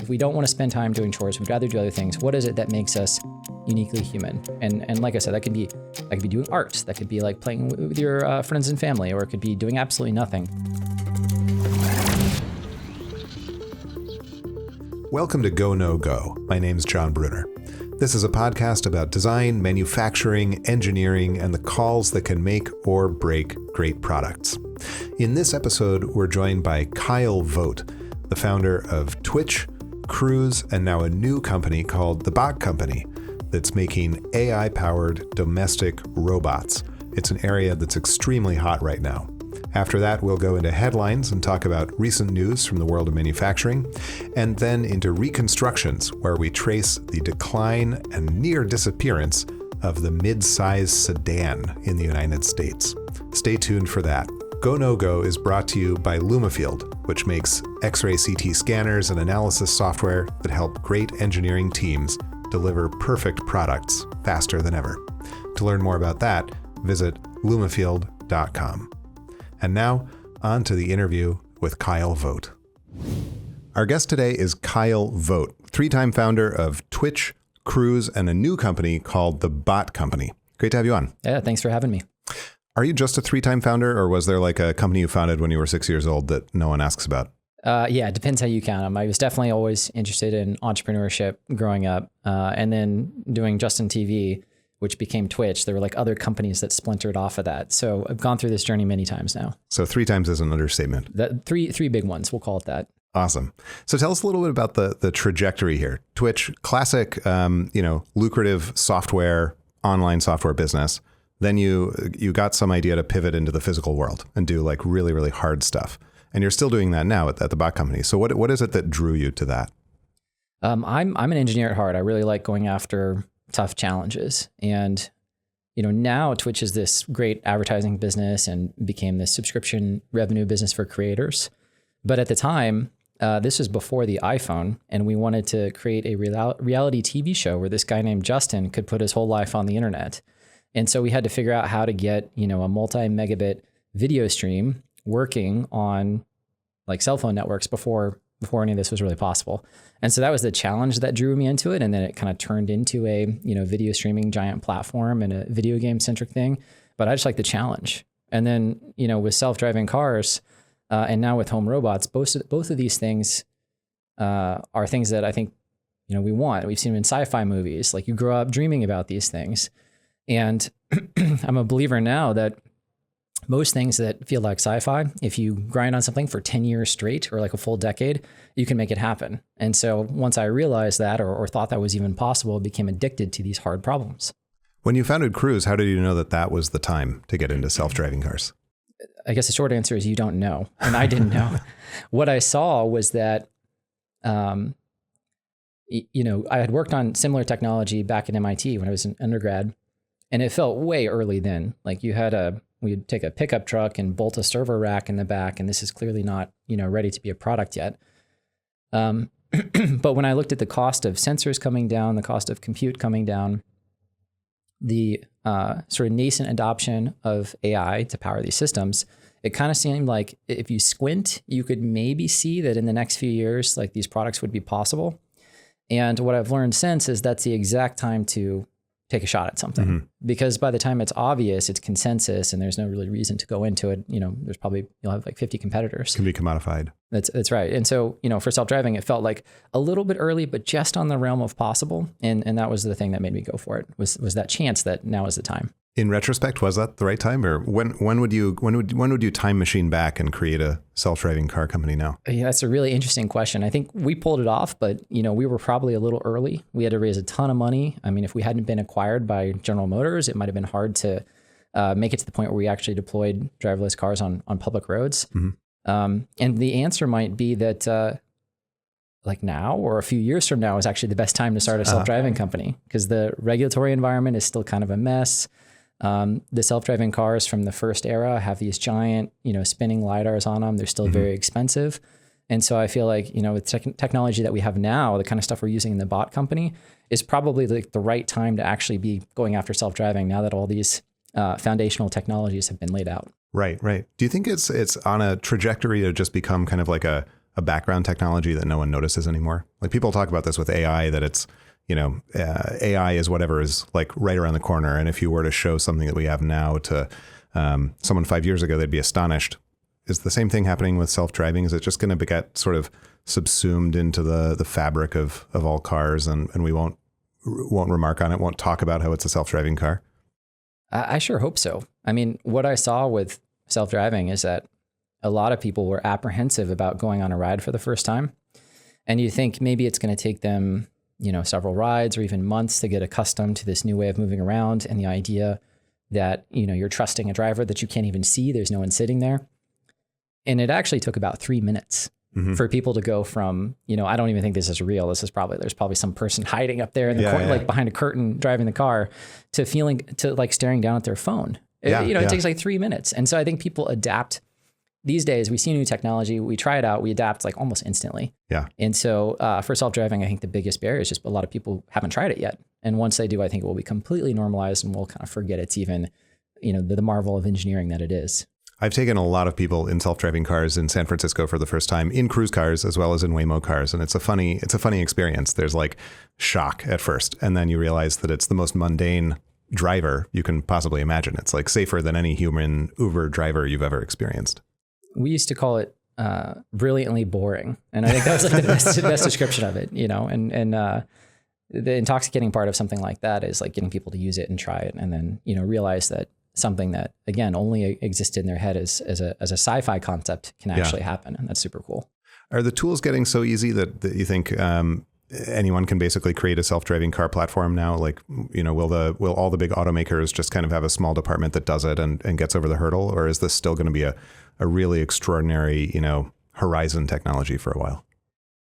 If we don't want to spend time doing chores, we'd rather do other things. What is it that makes us uniquely human? And like I said, that could be doing art. That could be like playing with your friends and family, or it could be doing absolutely nothing. Welcome to Go No Go. My name's John Brunner. This is a podcast about design, manufacturing, engineering, and the calls that can make or break great products. In this episode, we're joined by Kyle Vogt, the founder of Twitch, Cruise, and now a new company called the Bot Company that's making AI-powered domestic robots. It's an area that's extremely hot right now. After that, we'll go into headlines and talk about recent news from the world of manufacturing, and then into reconstructions, where we trace the decline and near disappearance of the mid-size sedan in the United States. Stay tuned for that. Go No Go is brought to you by Lumafield, which makes X-ray CT scanners and analysis software that help great engineering teams deliver perfect products faster than ever. To learn more about that, visit lumafield.com. And now, on to the interview with Kyle Vogt. Our guest today is Kyle Vogt, three-time founder of Twitch, Cruise, and a new company called the Bot Company. Great to have you on. Yeah, thanks for having me. Are you just a three-time founder, or was there like a company you founded when you were 6 years old that no one asks about? Yeah, it depends how you count them. I was definitely always interested in entrepreneurship growing up, and then doing Justin TV, which became Twitch. There were like other companies that splintered off of that. So I've gone through this journey many times now. So 3 times is an understatement. Three big ones, we'll call it that. Awesome. So tell us a little bit about the trajectory here. Twitch, classic, lucrative software, online software business. Then you got some idea to pivot into the physical world and do like really, really hard stuff. And you're still doing that now at the Bot Company. So what is it that drew you to that? I'm an engineer at heart. I really like going after tough challenges. And, now Twitch is this great advertising business and became this subscription revenue business for creators. But at the time, this was before the iPhone, and we wanted to create a reality TV show where this guy named Justin could put his whole life on the internet. And so we had to figure out how to get, a multi-megabit video stream working on like cell phone networks before any of this was really possible. And so that was the challenge that drew me into it. And then it kind of turned into a, video streaming giant platform and a video game centric thing. But I just like the challenge. And then, with self-driving cars and now with home robots, both of these things are things that I think, we want. We've seen them in sci-fi movies. Like you grow up dreaming about these things. And I'm a believer now that most things that feel like sci-fi, if you grind on something for 10 years straight or like a full decade, you can make it happen. And so once I realized that or thought that was even possible, I became addicted to these hard problems. When you founded Cruise, how did you know that was the time to get into self-driving cars? I guess the short answer is you don't know. And I didn't know. What I saw was that, I had worked on similar technology back at MIT when I was an undergrad, and it felt way early then. Like we'd take a pickup truck and bolt a server rack in the back, and this is clearly not, ready to be a product yet. But when I looked at the cost of sensors coming down, the cost of compute coming down, the sort of nascent adoption of AI to power these systems, it kind of seemed like if you squint, you could maybe see that in the next few years, like these products would be possible. And what I've learned since is that's the exact time to take a shot at something, because by the time it's obvious, it's consensus and there's no really reason to go into it. You'll have like 50 competitors. Can be commodified. That's right. And so, for self-driving, it felt like a little bit early, but just on the realm of possible. And that was the thing that made me go for it was that chance that now is the time. In retrospect, was that the right time, or when would you time machine back and create a self-driving car company now? Yeah, that's a really interesting question. I think we pulled it off, but we were probably a little early. We had to raise a ton of money. I mean, if we hadn't been acquired by General Motors, it might have been hard to make it to the point where we actually deployed driverless cars on public roads. And the answer might be that like now or a few years from now is actually the best time to start a self-driving company, because the regulatory environment is still kind of a mess. The self-driving cars from the first era have these giant, spinning LiDARs on them. They're still very expensive. And so I feel like, with technology that we have now, the kind of stuff we're using in the Bot Company is probably the right time to actually be going after self-driving now that all these foundational technologies have been laid out. Right. Do you think it's on a trajectory to just become kind of like a a background technology that no one notices anymore. Like people talk about this with AI, that it's, AI is whatever is like right around the corner. And if you were to show something that we have now to someone 5 years ago, they'd be astonished. Is the same thing happening with self-driving? Is it just going to get sort of subsumed into the fabric of all cars, and we won't remark on it, won't talk about how it's a self-driving car? I sure hope so. I mean, what I saw with self-driving is that a lot of people were apprehensive about going on a ride for the first time. And you think maybe it's going to take them, several rides or even months to get accustomed to this new way of moving around, and the idea that, you're trusting a driver that you can't even see. There's no one sitting there. And it actually took about 3 minutes for people to go from, I don't even think this is real. There's probably some person hiding up there in the corner, like behind a curtain, driving the car, to staring down at their phone. It takes like 3 minutes. And so I think people adapt. These days, we see new technology, we try it out, we adapt like almost instantly. Yeah. And so for self-driving, I think the biggest barrier is just a lot of people haven't tried it yet. And once they do, I think it will be completely normalized, and we'll kind of forget it's even, the marvel of engineering that it is. I've taken a lot of people in self-driving cars in San Francisco for the first time, in cruise cars as well as in Waymo cars. And it's a funny experience. There's like shock at first. And then you realize that it's the most mundane driver you can possibly imagine. It's like safer than any human Uber driver you've ever experienced. We used to call it brilliantly boring. And I think that was like the best description of it, and the intoxicating part of something like that is like getting people to use it and try it. And then, realize that something that, again, only existed in their head as a sci-fi concept can actually happen. And that's super cool. Are the tools getting so easy that you think anyone can basically create a self-driving car platform now? Like, will all the big automakers just kind of have a small department that does it and gets over the hurdle? Or is this still going to be a really extraordinary, horizon technology for a while?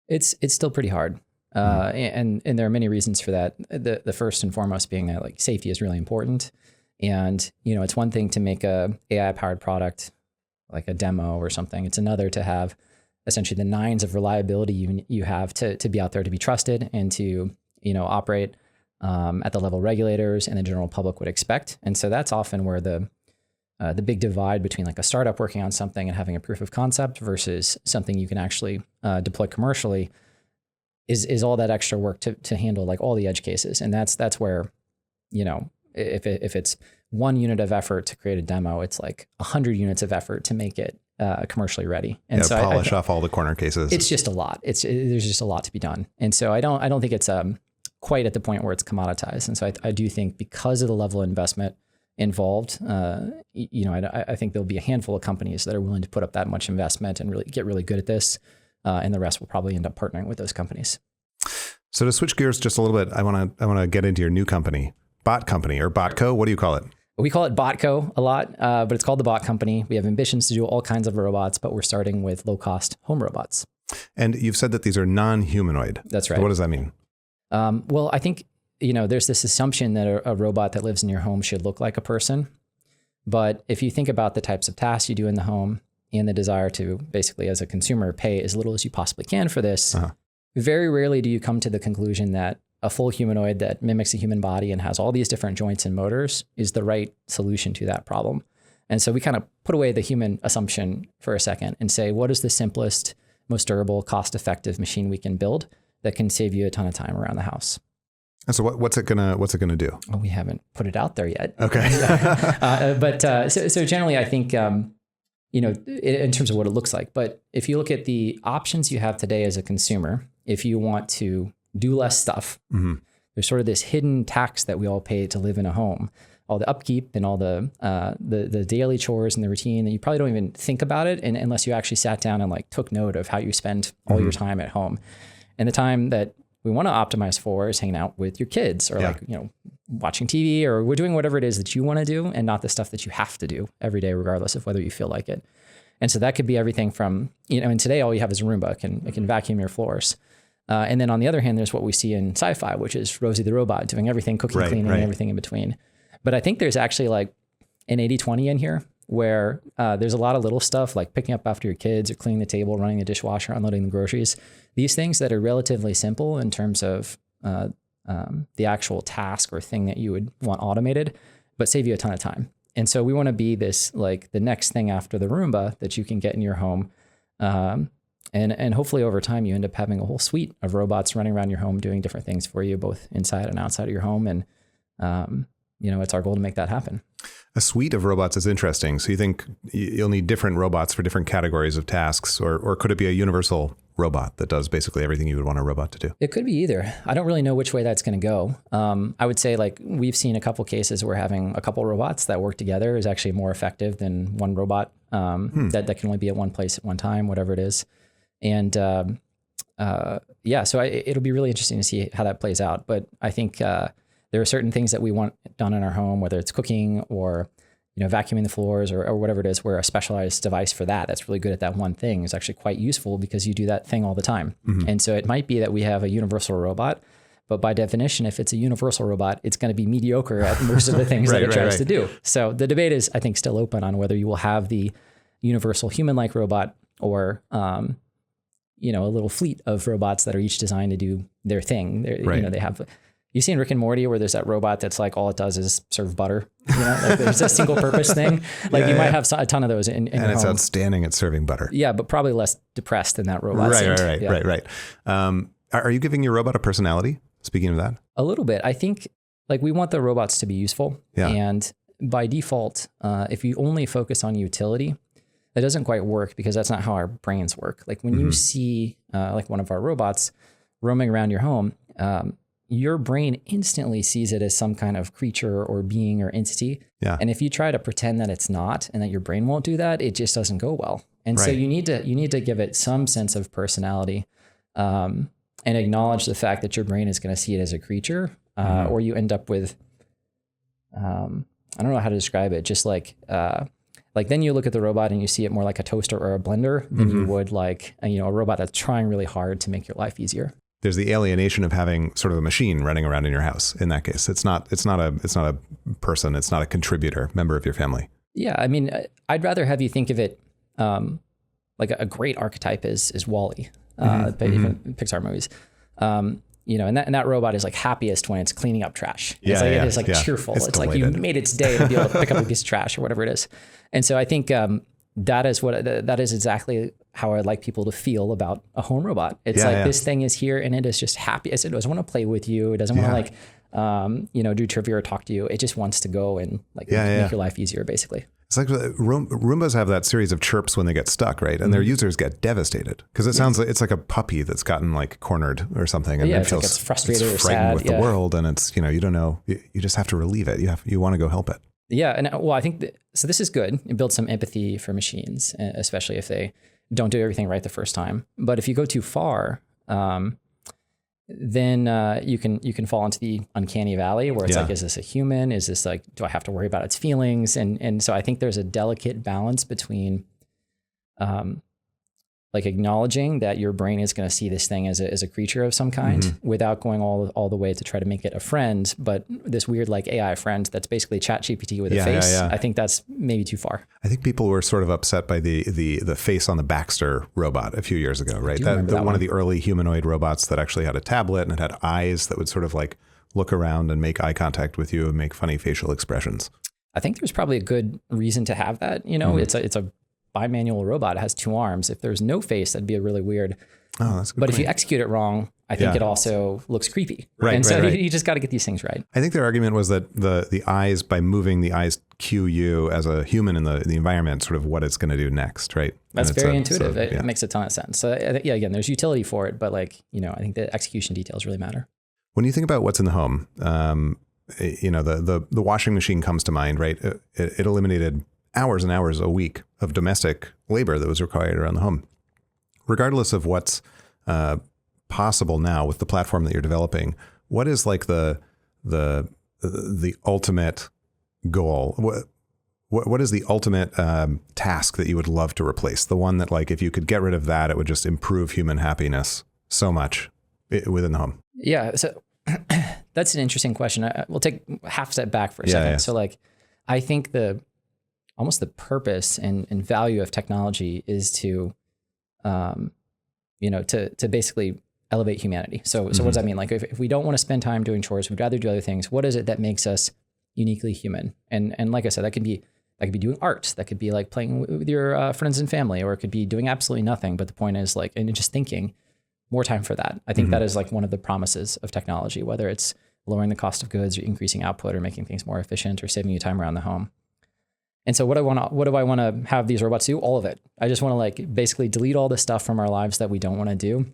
It's still pretty hard. And there are many reasons for that. The first and foremost being that like safety is really important. And, it's one thing to make a AI powered product like a demo or something. It's another to have essentially the nines of reliability you have to be out there, to be trusted, and to, operate at the level regulators and the general public would expect. And so that's often where the big divide between like a startup working on something and having a proof of concept versus something you can actually deploy commercially is all that extra work to handle like all the edge cases. And that's where, if it's 1 unit of effort to create a demo, it's like 100 units of effort to make it commercially ready. And so polish off all the corner cases. It's just a lot. There's just a lot to be done. And so I don't think it's quite at the point where it's commoditized. And so I do think because of the level of investment involved, I think there'll be a handful of companies that are willing to put up that much investment and really get really good at this. And the rest will probably end up partnering with those companies. So to switch gears just a little bit, I want to get into your new company, Bot Company, or Botco. What do you call it? We call it Botco a lot, but it's called the Bot Company. We have ambitions to do all kinds of robots, but we're starting with low-cost home robots. And you've said that these are non-humanoid. That's right. So what does that mean? Well, I think, there's this assumption that a robot that lives in your home should look like a person. But if you think about the types of tasks you do in the home and the desire to basically, as a consumer, pay as little as you possibly can for this, very rarely do you come to the conclusion that a full humanoid that mimics a human body and has all these different joints and motors is the right solution to that problem. And so we kind of put away the human assumption for a second and say, what is the simplest, most durable, cost-effective machine we can build that can save you a ton of time around the house? And so what's it gonna do? Well, we haven't put it out there yet. Okay. So generally, I think, in terms of what it looks like, but if you look at the options you have today as a consumer, if you want to do less stuff, there's sort of this hidden tax that we all pay to live in a home, all the upkeep and all the daily chores and the routine that you probably don't even think about it unless you actually sat down and like took note of how you spend all your time at home. And the time that we want to optimize for is hanging out with your kids or watching TV, or we're doing whatever it is that you want to do and not the stuff that you have to do every day, regardless of whether you feel like it. And so that could be everything from, and today all you have is a Roomba. It can vacuum your floors. And then on the other hand, there's what we see in sci-fi, which is Rosie the robot doing everything, cooking, cleaning, and everything in between. But I think there's actually like an 80-20 in here where there's a lot of little stuff like picking up after your kids or cleaning the table, running the dishwasher, unloading the groceries. These things that are relatively simple in terms of the actual task or thing that you would want automated, but save you a ton of time. And so we want to be this, like the next thing after the Roomba that you can get in your home And hopefully over time you end up having a whole suite of robots running around your home doing different things for you, both inside and outside of your home. And it's our goal to make that happen. A suite of robots is interesting. So you think you'll need different robots for different categories of tasks, or could it be a universal robot that does basically everything you would want a robot to do? It could be either. I don't really know which way that's going to go. I would say like we've seen a couple cases where having a couple robots that work together is actually more effective than one robot that can only be at one place at one time, whatever it is. And so it'll be really interesting to see how that plays out. But I think there are certain things that we want done in our home, whether it's cooking or vacuuming the floors or whatever it is, where a specialized device for that's really good at that one thing is actually quite useful because you do that thing all the time. Mm-hmm. And so it might be that we have a universal robot, but by definition, if it's a universal robot, it's going to be mediocre at most of the things that it tries to do. So the debate is, I think, still open on whether you will have the universal human-like robot or a little fleet of robots that are each designed to do their thing. They have. You see in Rick and Morty where there's that robot that's like all it does is serve butter. Like there's a single purpose thing. Like you might have a ton of those in your home. And it's outstanding at serving butter. Yeah, but probably less depressed than that robot. Right. Are you giving your robot a personality? Speaking of that, a little bit. I think like we want the robots to be useful, and by default, if you only focus on utility, that doesn't quite work because that's not how our brains work. Like when you see like one of our robots roaming around your home, your brain instantly sees it as some kind of creature or being or entity. Yeah. And if you try to pretend that it's not and that your brain won't do that, it just doesn't go well. And so you need to give it some sense of personality and acknowledge the fact that your brain is going to see it as a creature or you end up with, I don't know how to describe it. Just like then you look at the robot and you see it more like a toaster or a blender than you would like, a robot that's trying really hard to make your life easier. There's the alienation of having sort of a machine running around in your house. In that case, it's not a person. It's not a contributor, member of your family. Yeah. I mean, I'd rather have you think of it like a great archetype is WALL-E, even Pixar movies. And that robot is like happiest when it's cleaning up trash. It is cheerful. It's like you made its day to be able to pick up a piece of trash or whatever it is. And so I think that is exactly how I'd like people to feel about a home robot. It's this thing is here and it is just happy. It doesn't want to play with you. It doesn't want to do trivia or talk to you. It just wants to go and make your life easier, basically. It's like Roombas have that series of chirps when they get stuck, right? And their users get devistated because it sounds like it's like a puppy that's gotten like cornered or something, and it feels it's frustrated or frightened sad with the world, and it's you don't know, you just have to relieve it. You want to go help it. Yeah, and I think so. This is good. It builds some empathy for machines, especially if they don't do everything right the first time. But if you go too far, then you can fall into the uncanny valley where it's like, is this a human? Is this like, do I have to worry about its feelings? And so I think there's a delicate balance between like acknowledging that your brain is going to see this thing as a creature of some kind without going all the way to try to make it a friend, but this weird like AI friend that's basically ChatGPT with a face. I think that's maybe too far. I think people were sort of upset by the face on the Baxter robot a few years ago, right? That one of the early humanoid robots that actually had a tablet and it had eyes that would sort of like look around and make eye contact with you and make funny facial expressions. I think there's probably a good reason to have that. It's a bimanual robot. It has two arms. If there's no face, that'd be a really weird. Oh, that's a good But point. if you execute it wrong, I think it also looks creepy. Right. And so right. you just got to get these things right. I think their argument was that the eyes, by moving the eyes, cue you as a human in the environment, sort of what it's going to do next, right? That's very intuitive. It makes a ton of sense. So again, there's utility for it, but I think the execution details really matter. When you think about what's in the home, the washing machine comes to mind, right? It eliminated hours and hours a week of domestic labor that was required around the home. Regardless of what's possible now with the platform that you're developing, what is like the ultimate goal? What is the ultimate task that you would love to replace? The one that, like, if you could get rid of that, it would just improve human happiness so much within the home. Yeah. So that's an interesting question. We'll take half a step back for a second. Yeah. So I think almost the purpose and value of technology is to basically elevate humanity. So what does that mean? Like if we don't want to spend time doing chores, we'd rather do other things. What is it that makes us uniquely human? And like I said, that can be That could be doing art. That could be like playing with your friends and family, or it could be doing absolutely nothing. But the point is like, and just thinking, more time for that. I think that is like one of the promises of technology, whether it's lowering the cost of goods or increasing output or making things more efficient or saving you time around the home. And so what do I want to have these robots do? All of it. I just want to like basically delete all the stuff from our lives that we don't want to do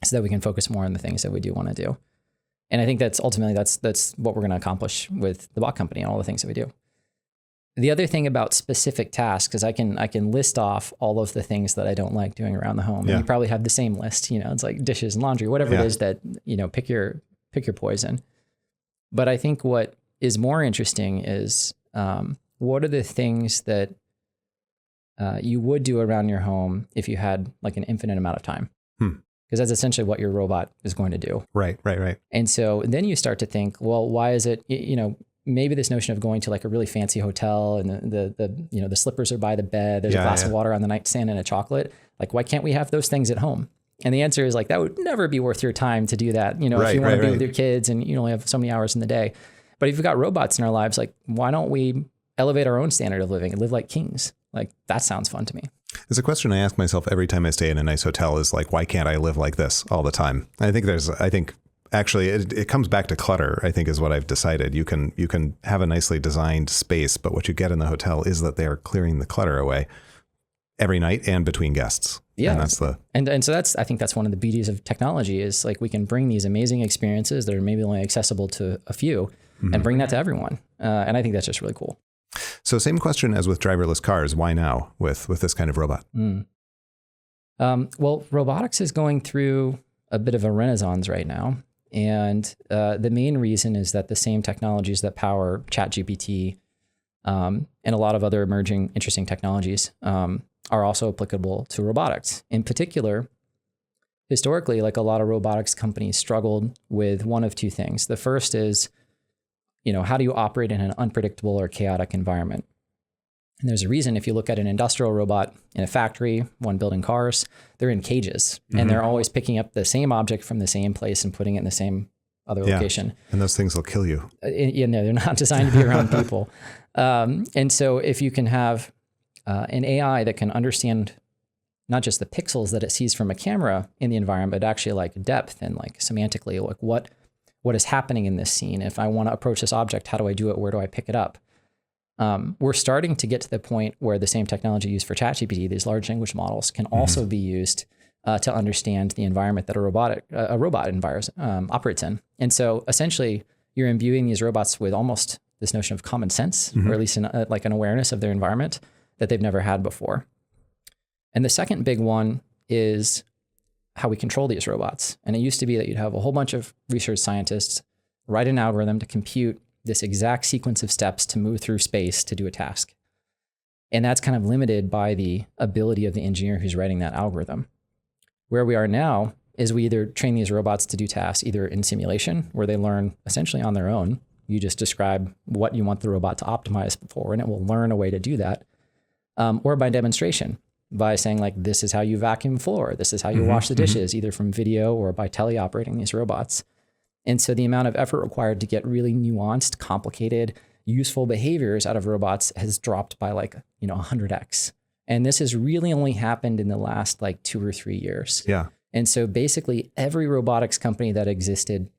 so that we can focus more on the things that we do want to do. And I think that's ultimately, that's what we're going to accomplish with the Bot Company and all the things that we do. The other thing about specific tasks is I can list off all of the things that I don't like doing around the home. And you probably have the same list, it's like dishes and laundry, whatever it is that, pick your poison. But I think what is more interesting is what are the things that you would do around your home if you had like an infinite amount of time? Because that's essentially what your robot is going to do. Right. And so then you start to think, well, why is it, maybe this notion of going to like a really fancy hotel and the slippers are by the bed, there's a glass of water on the nightstand and a chocolate. Like, why can't we have those things at home? And the answer is like, that would never be worth your time to do that. If you want to be with your kids and you only have so many hours in the day. But if you've got robots in our lives, like, why don't we elevate our own standard of living and live like kings? Like, that sounds fun to me. It's a question I ask myself every time I stay in a nice hotel is like, why can't I live like this all the time? I think actually it comes back to clutter, I think, is what I've decided. You can have a nicely designed space, but what you get in the hotel is that they're clearing the clutter away every night and between guests. Yeah. And that's and so I think that's one of the beauties of technology is like we can bring these amazing experiences that are maybe only accessible to a few and bring that to everyone. And I think that's just really cool. So same question as with driverless cars. Why now with this kind of robot? Well, robotics is going through a bit of a renaissance right now. And the main reason is that the same technologies that power ChatGPT and a lot of other emerging interesting technologies are also applicable to robotics. In particular, historically, like a lot of robotics companies struggled with one of two things. The first is, how do you operate in an unpredictable or chaotic environment? And there's a reason if you look at an industrial robot in a factory, one building cars, they're in cages and they're always picking up the same object from the same place and putting it in the same other location. And those things will kill you. They're not designed to be around people. And so if you can have an AI that can understand not just the pixels that it sees from a camera in the environment, but actually like depth and like semantically, like what is happening in this scene? If I want to approach this object, how do I do it? Where do I pick it up? We're starting to get to the point where the same technology used for ChatGPT, these large language models, can also be used to understand the environment that a robot operates in. And so essentially, you're imbuing these robots with almost this notion of common sense, or at least like an awareness of their environment that they've never had before. And the second big one is how we control these robots. And it used to be that you'd have a whole bunch of research scientists write an algorithm to compute this exact sequence of steps to move through space to do a task. And that's kind of limited by the ability of the engineer who's writing that algorithm. Where we are now is we either train these robots to do tasks either in simulation, where they learn essentially on their own. You just describe what you want the robot to optimize for, and it will learn a way to do that. Or by demonstration, by saying like, this is how you vacuum floor, this is how you wash the dishes, either from video or by tele-operating these robots. And so the amount of effort required to get really nuanced, complicated, useful behaviors out of robots has dropped by like, 100x. And this has really only happened in the last like 2 or 3 years. Yeah. And so basically every robotics company that existed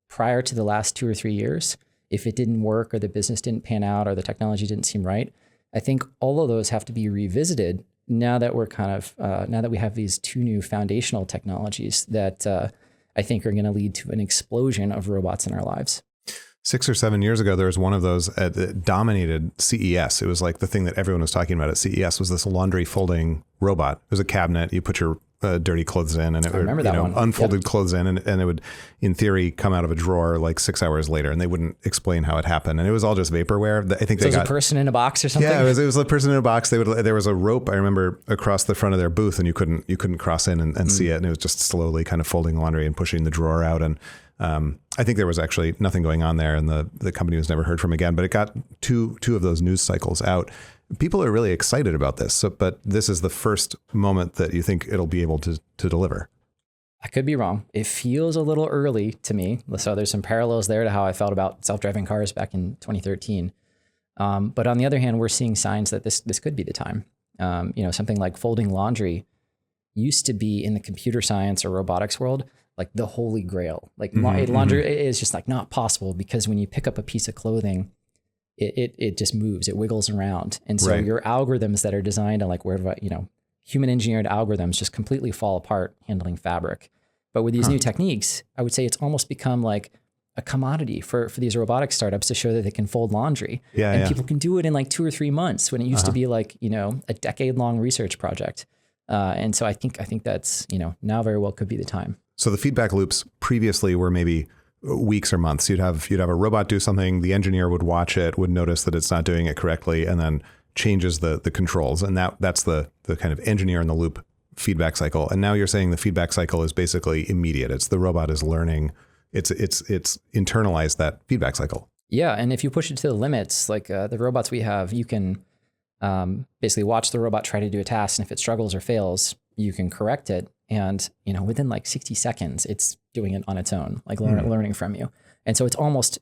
prior to the last 2 or 3 years, if it didn't work or the business didn't pan out or the technology didn't seem right, I think all of those have to be revisited now that we're now that we have these two new foundational technologies that I think are going to lead to an explosion of robots in our lives. 6 or 7 years ago, there was one of those that dominated CES. It was like the thing that everyone was talking about at CES was this laundry folding robot. It was a cabinet. You put your dirty clothes in and it would, unfolded clothes in and it would, in theory, come out of a drawer like 6 hours later, and they wouldn't explain how it happened. And it was all just vaporware. I think so it was a person in a box or something? Yeah, it was a person in a box. There was a rope, I remember, across the front of their booth, and you couldn't cross in and see it. And it was just slowly kind of folding laundry and pushing the drawer out. And I think there was actually nothing going on there, and the company was never heard from again. But it got two of those news cycles out. People are really excited about this. So, but this is the first moment that you think it'll be able to deliver. I could be wrong. It feels a little early to me. So there's some parallels there to how I felt about self-driving cars back in 2013. But on the other hand, we're seeing signs that this could be the time. Something like folding laundry used to be in the computer science or robotics world like the holy grail. Like laundry is just like not possible, because when you pick up a piece of clothing, it just moves, it wiggles around. And so your algorithms that are designed on like human engineered algorithms just completely fall apart handling fabric. But with these new techniques, I would say it's almost become like a commodity for these robotic startups to show that they can fold laundry. And people can do it in like 2 or 3 months when it used to be like, a decade-long research project. And so I think that's, now very well could be the time. So the feedback loops previously were maybe weeks or months. You'd have a robot do something, the engineer would watch it, would notice that it's not doing it correctly, and then changes the controls. And that's the kind of engineer in the loop feedback cycle. And now you're saying the feedback cycle is basically immediate. It's the robot is learning. It's internalized that feedback cycle. Yeah. And if you push it to the limits, like the robots we have, you can basically watch the robot try to do a task. And if it struggles or fails, you can correct it. And, within like 60 seconds, it's doing it on its own, like learning from you. And so it's almost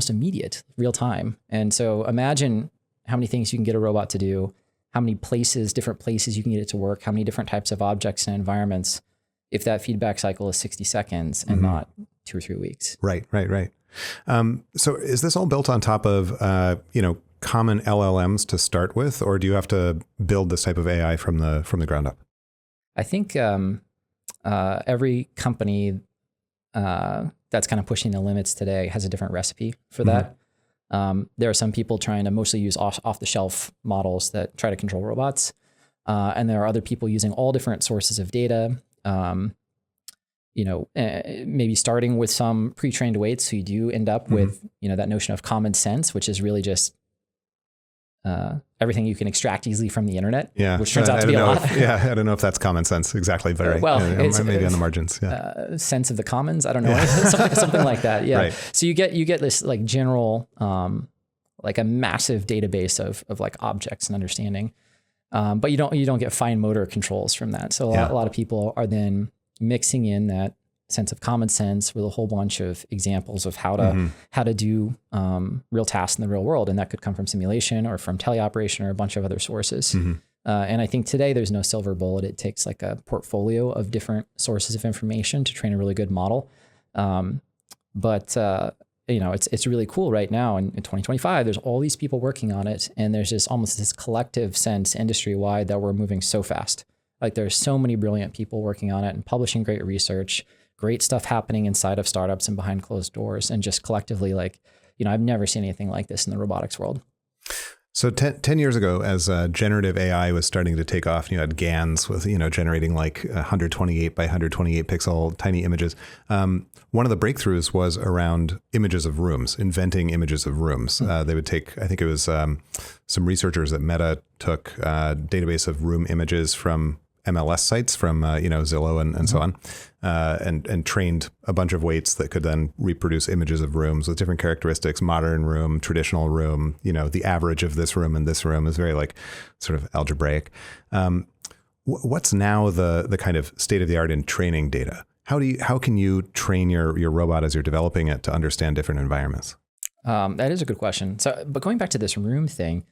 immediate, real time. And so imagine how many things you can get a robot to do, how many different places you can get it to work, how many different types of objects and environments, if that feedback cycle is 60 seconds and not 2 or 3 weeks. Right. So is this all built on top of, common LLMs to start with, or do you have to build this type of AI from the ground up? I think every company that's kind of pushing the limits today has a different recipe for that. There are some people trying to mostly use off-the-shelf models that try to control robots. And there are other people using all different sources of data, maybe starting with some pre-trained weights. So you do end up with, that notion of common sense, which is really just everything you can extract easily from the internet, which turns out to be a lot. I don't know if that's common sense exactly, but it's maybe on the margins. Sense of the commons. I don't know, something like that. Yeah. Right. So you get this like general, like a massive database of like objects and understanding, but you don't get fine motor controls from that. So a lot of people are then mixing in that sense of common sense with a whole bunch of examples of how to do real tasks in the real world. And that could come from simulation or from teleoperation or a bunch of other sources. And I think today there's no silver bullet. It takes like a portfolio of different sources of information to train a really good model. But it's really cool right now in 2025, there's all these people working on it. And there's just almost this collective sense industry-wide that we're moving so fast. Like there's so many brilliant people working on it and publishing great research, great stuff happening inside of startups and behind closed doors. And just collectively, like, I've never seen anything like this in the robotics world. So 10 years ago, as generative AI was starting to take off, you had GANs with, generating like 128 by 128 pixel tiny images. One of the breakthroughs was around images of rooms, inventing images of rooms. They would take, I think it was some researchers at Meta took a database of room images from MLS sites from, Zillow and so on, and trained a bunch of weights that could then reproduce images of rooms with different characteristics, modern room, traditional room, the average of this room and this room is very like sort of algebraic. What's now the kind of state of the art in training data? How can you train your robot as you're developing it to understand different environments? That is a good question. But going back to this room thing,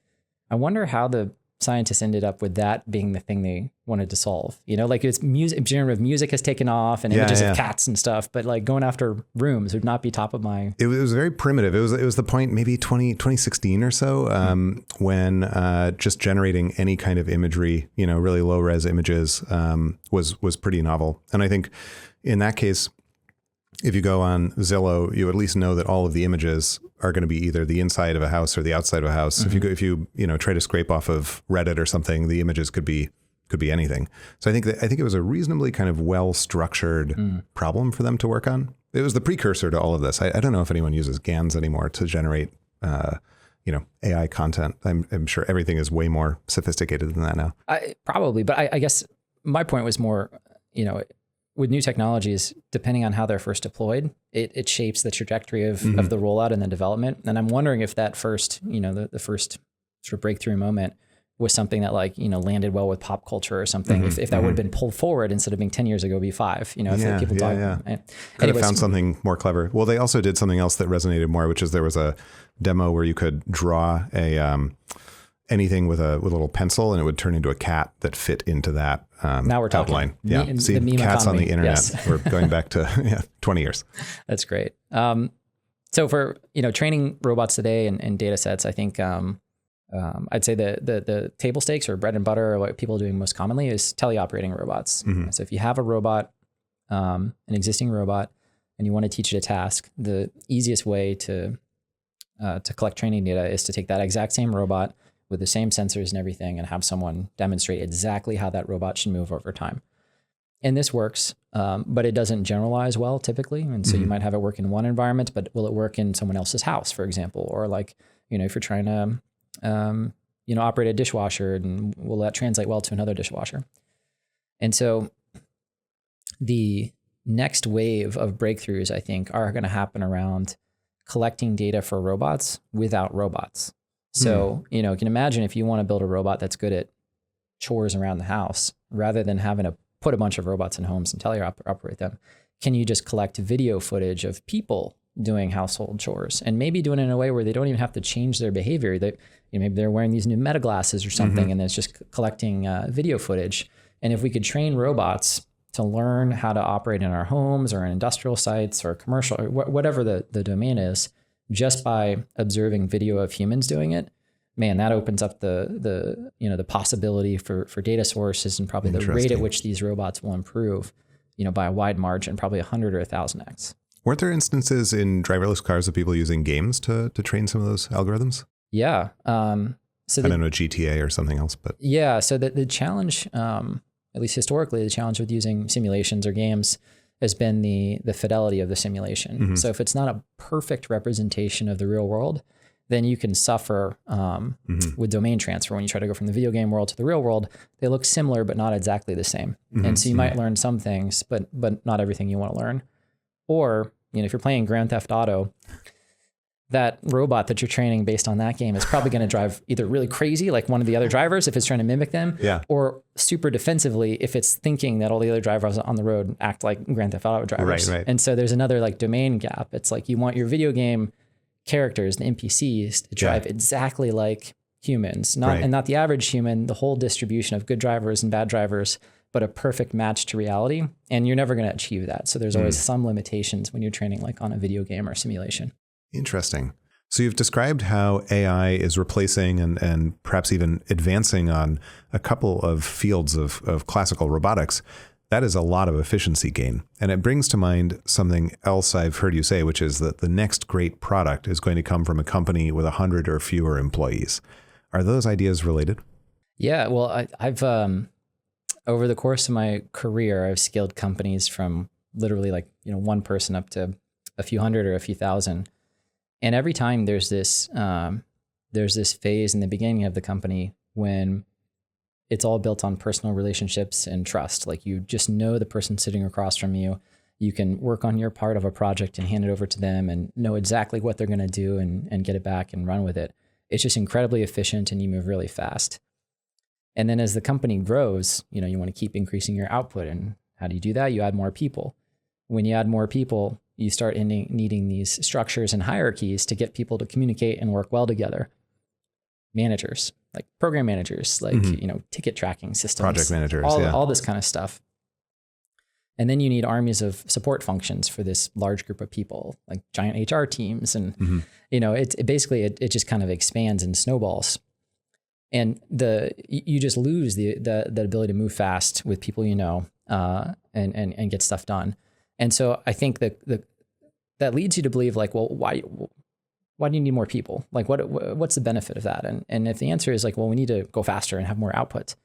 I wonder how the scientists ended up with that being the thing they wanted to solve. Like it's music, generative music has taken off and images of cats and stuff, but like going after rooms would not be top of my... It was very primitive. It was the point maybe 2016 or so when just generating any kind of imagery, really low res images was pretty novel. And I think in that case, if you go on Zillow, you at least know that all of the images are going to be either the inside of a house or the outside of a house. If you try to scrape off of Reddit or something, the images could be anything. So I think it was a reasonably kind of well structured problem for them to work on. It was the precursor to all of this. I don't know if anyone uses GANs anymore to generate AI content. I'm sure everything is way more sophisticated than that now. Probably, but I guess my point was more, with new technologies, depending on how they're first deployed, it shapes the trajectory of the rollout and the development. And I'm wondering if that first, the first sort of breakthrough moment was something that like, landed well with pop culture or something. If that would have been pulled forward instead of being 10 years ago, it'd be 5, if people talk. Could have found something more clever. Well, they also did something else that resonated more, which is there was a demo where you could draw anything with a little pencil and it would turn into a cat that fit into that now we're talking outline. Yeah. See, cats economy. On the internet. Yes. We're going back to 20 years. That's great. So for, training robots today and data sets, I think I'd say the table stakes or bread and butter, or what people are doing most commonly, is tele-operating robots. So if you have a robot, an existing robot, and you want to teach it a task, the easiest way to collect training data is to take that exact same robot with the same sensors and everything and have someone demonstrate exactly how that robot should move over time. And this works, but it doesn't generalize well typically. And so you might have it work in one environment, but will it work in someone else's house, for example? Or like, if you're trying to operate a dishwasher, and will that translate well to another dishwasher? And so the next wave of breakthroughs, I think, are going to happen around collecting data for robots without robots. So, you can imagine if you want to build a robot that's good at chores around the house, rather than having to put a bunch of robots in homes and tele-operate them, can you just collect video footage of people doing household chores, and maybe doing it in a way where they don't even have to change their behavior? That maybe they're wearing these new meta glasses or something, and it's just collecting video footage. And if we could train robots to learn how to operate in our homes or in industrial sites or commercial, or whatever the domain is, just by observing video of humans doing it, man, that opens up the possibility for data sources, and probably the rate at which these robots will improve, by a wide margin, probably 100 or 1,000x. Weren't there instances in driverless cars of people using games to train some of those algorithms? Yeah. So I don't know, GTA or something else, but yeah. So the challenge, at least historically, the challenge with using simulations or games has been the fidelity of the simulation. So if it's not a perfect representation of the real world, then you can suffer with domain transfer. When you try to go from the video game world to the real world, they look similar, but not exactly the same. And so you might learn some things, but not everything you want to learn. Or, if you're playing Grand Theft Auto, that robot that you're training based on that game is probably going to drive either really crazy, like one of the other drivers, if it's trying to mimic them, or super defensively, if it's thinking that all the other drivers on the road act like Grand Theft Auto drivers. Right. And so there's another like domain gap. It's like you want your video game characters, the NPCs, to drive exactly like humans, and not the average human, the whole distribution of good drivers and bad drivers, but a perfect match to reality. And you're never going to achieve that. So there's always some limitations when you're training like on a video game or simulation. Interesting. So you've described how AI is replacing and perhaps even advancing on a couple of fields of classical robotics. That is a lot of efficiency gain. And it brings to mind something else I've heard you say, which is that the next great product is going to come from a company with 100 or fewer employees. Are those ideas related? Yeah, well, I've over the course of my career, I've scaled companies from literally like, one person up to a few hundred or a few thousand. And every time there's this phase in the beginning of the company when it's all built on personal relationships and trust. Like you just know the person sitting across from you. You can work on your part of a project and hand it over to them and know exactly what they're going to do and get it back and run with it. It's just incredibly efficient and you move really fast. And then as the company grows, you want to keep increasing your output. And how do you do that? You add more people. When you add more people, you start needing these structures and hierarchies to get people to communicate and work well together. Managers, like program managers, like, ticket tracking systems, project managers, all this kind of stuff. And then you need armies of support functions for this large group of people, like giant HR teams. And, it basically, it just kind of expands and snowballs. And you just lose the ability to move fast with people, and get stuff done. And so I think that leads you to believe like, well, why do you need more people? Like what's the benefit of that? And if the answer is like, well, we need to go faster and have more output.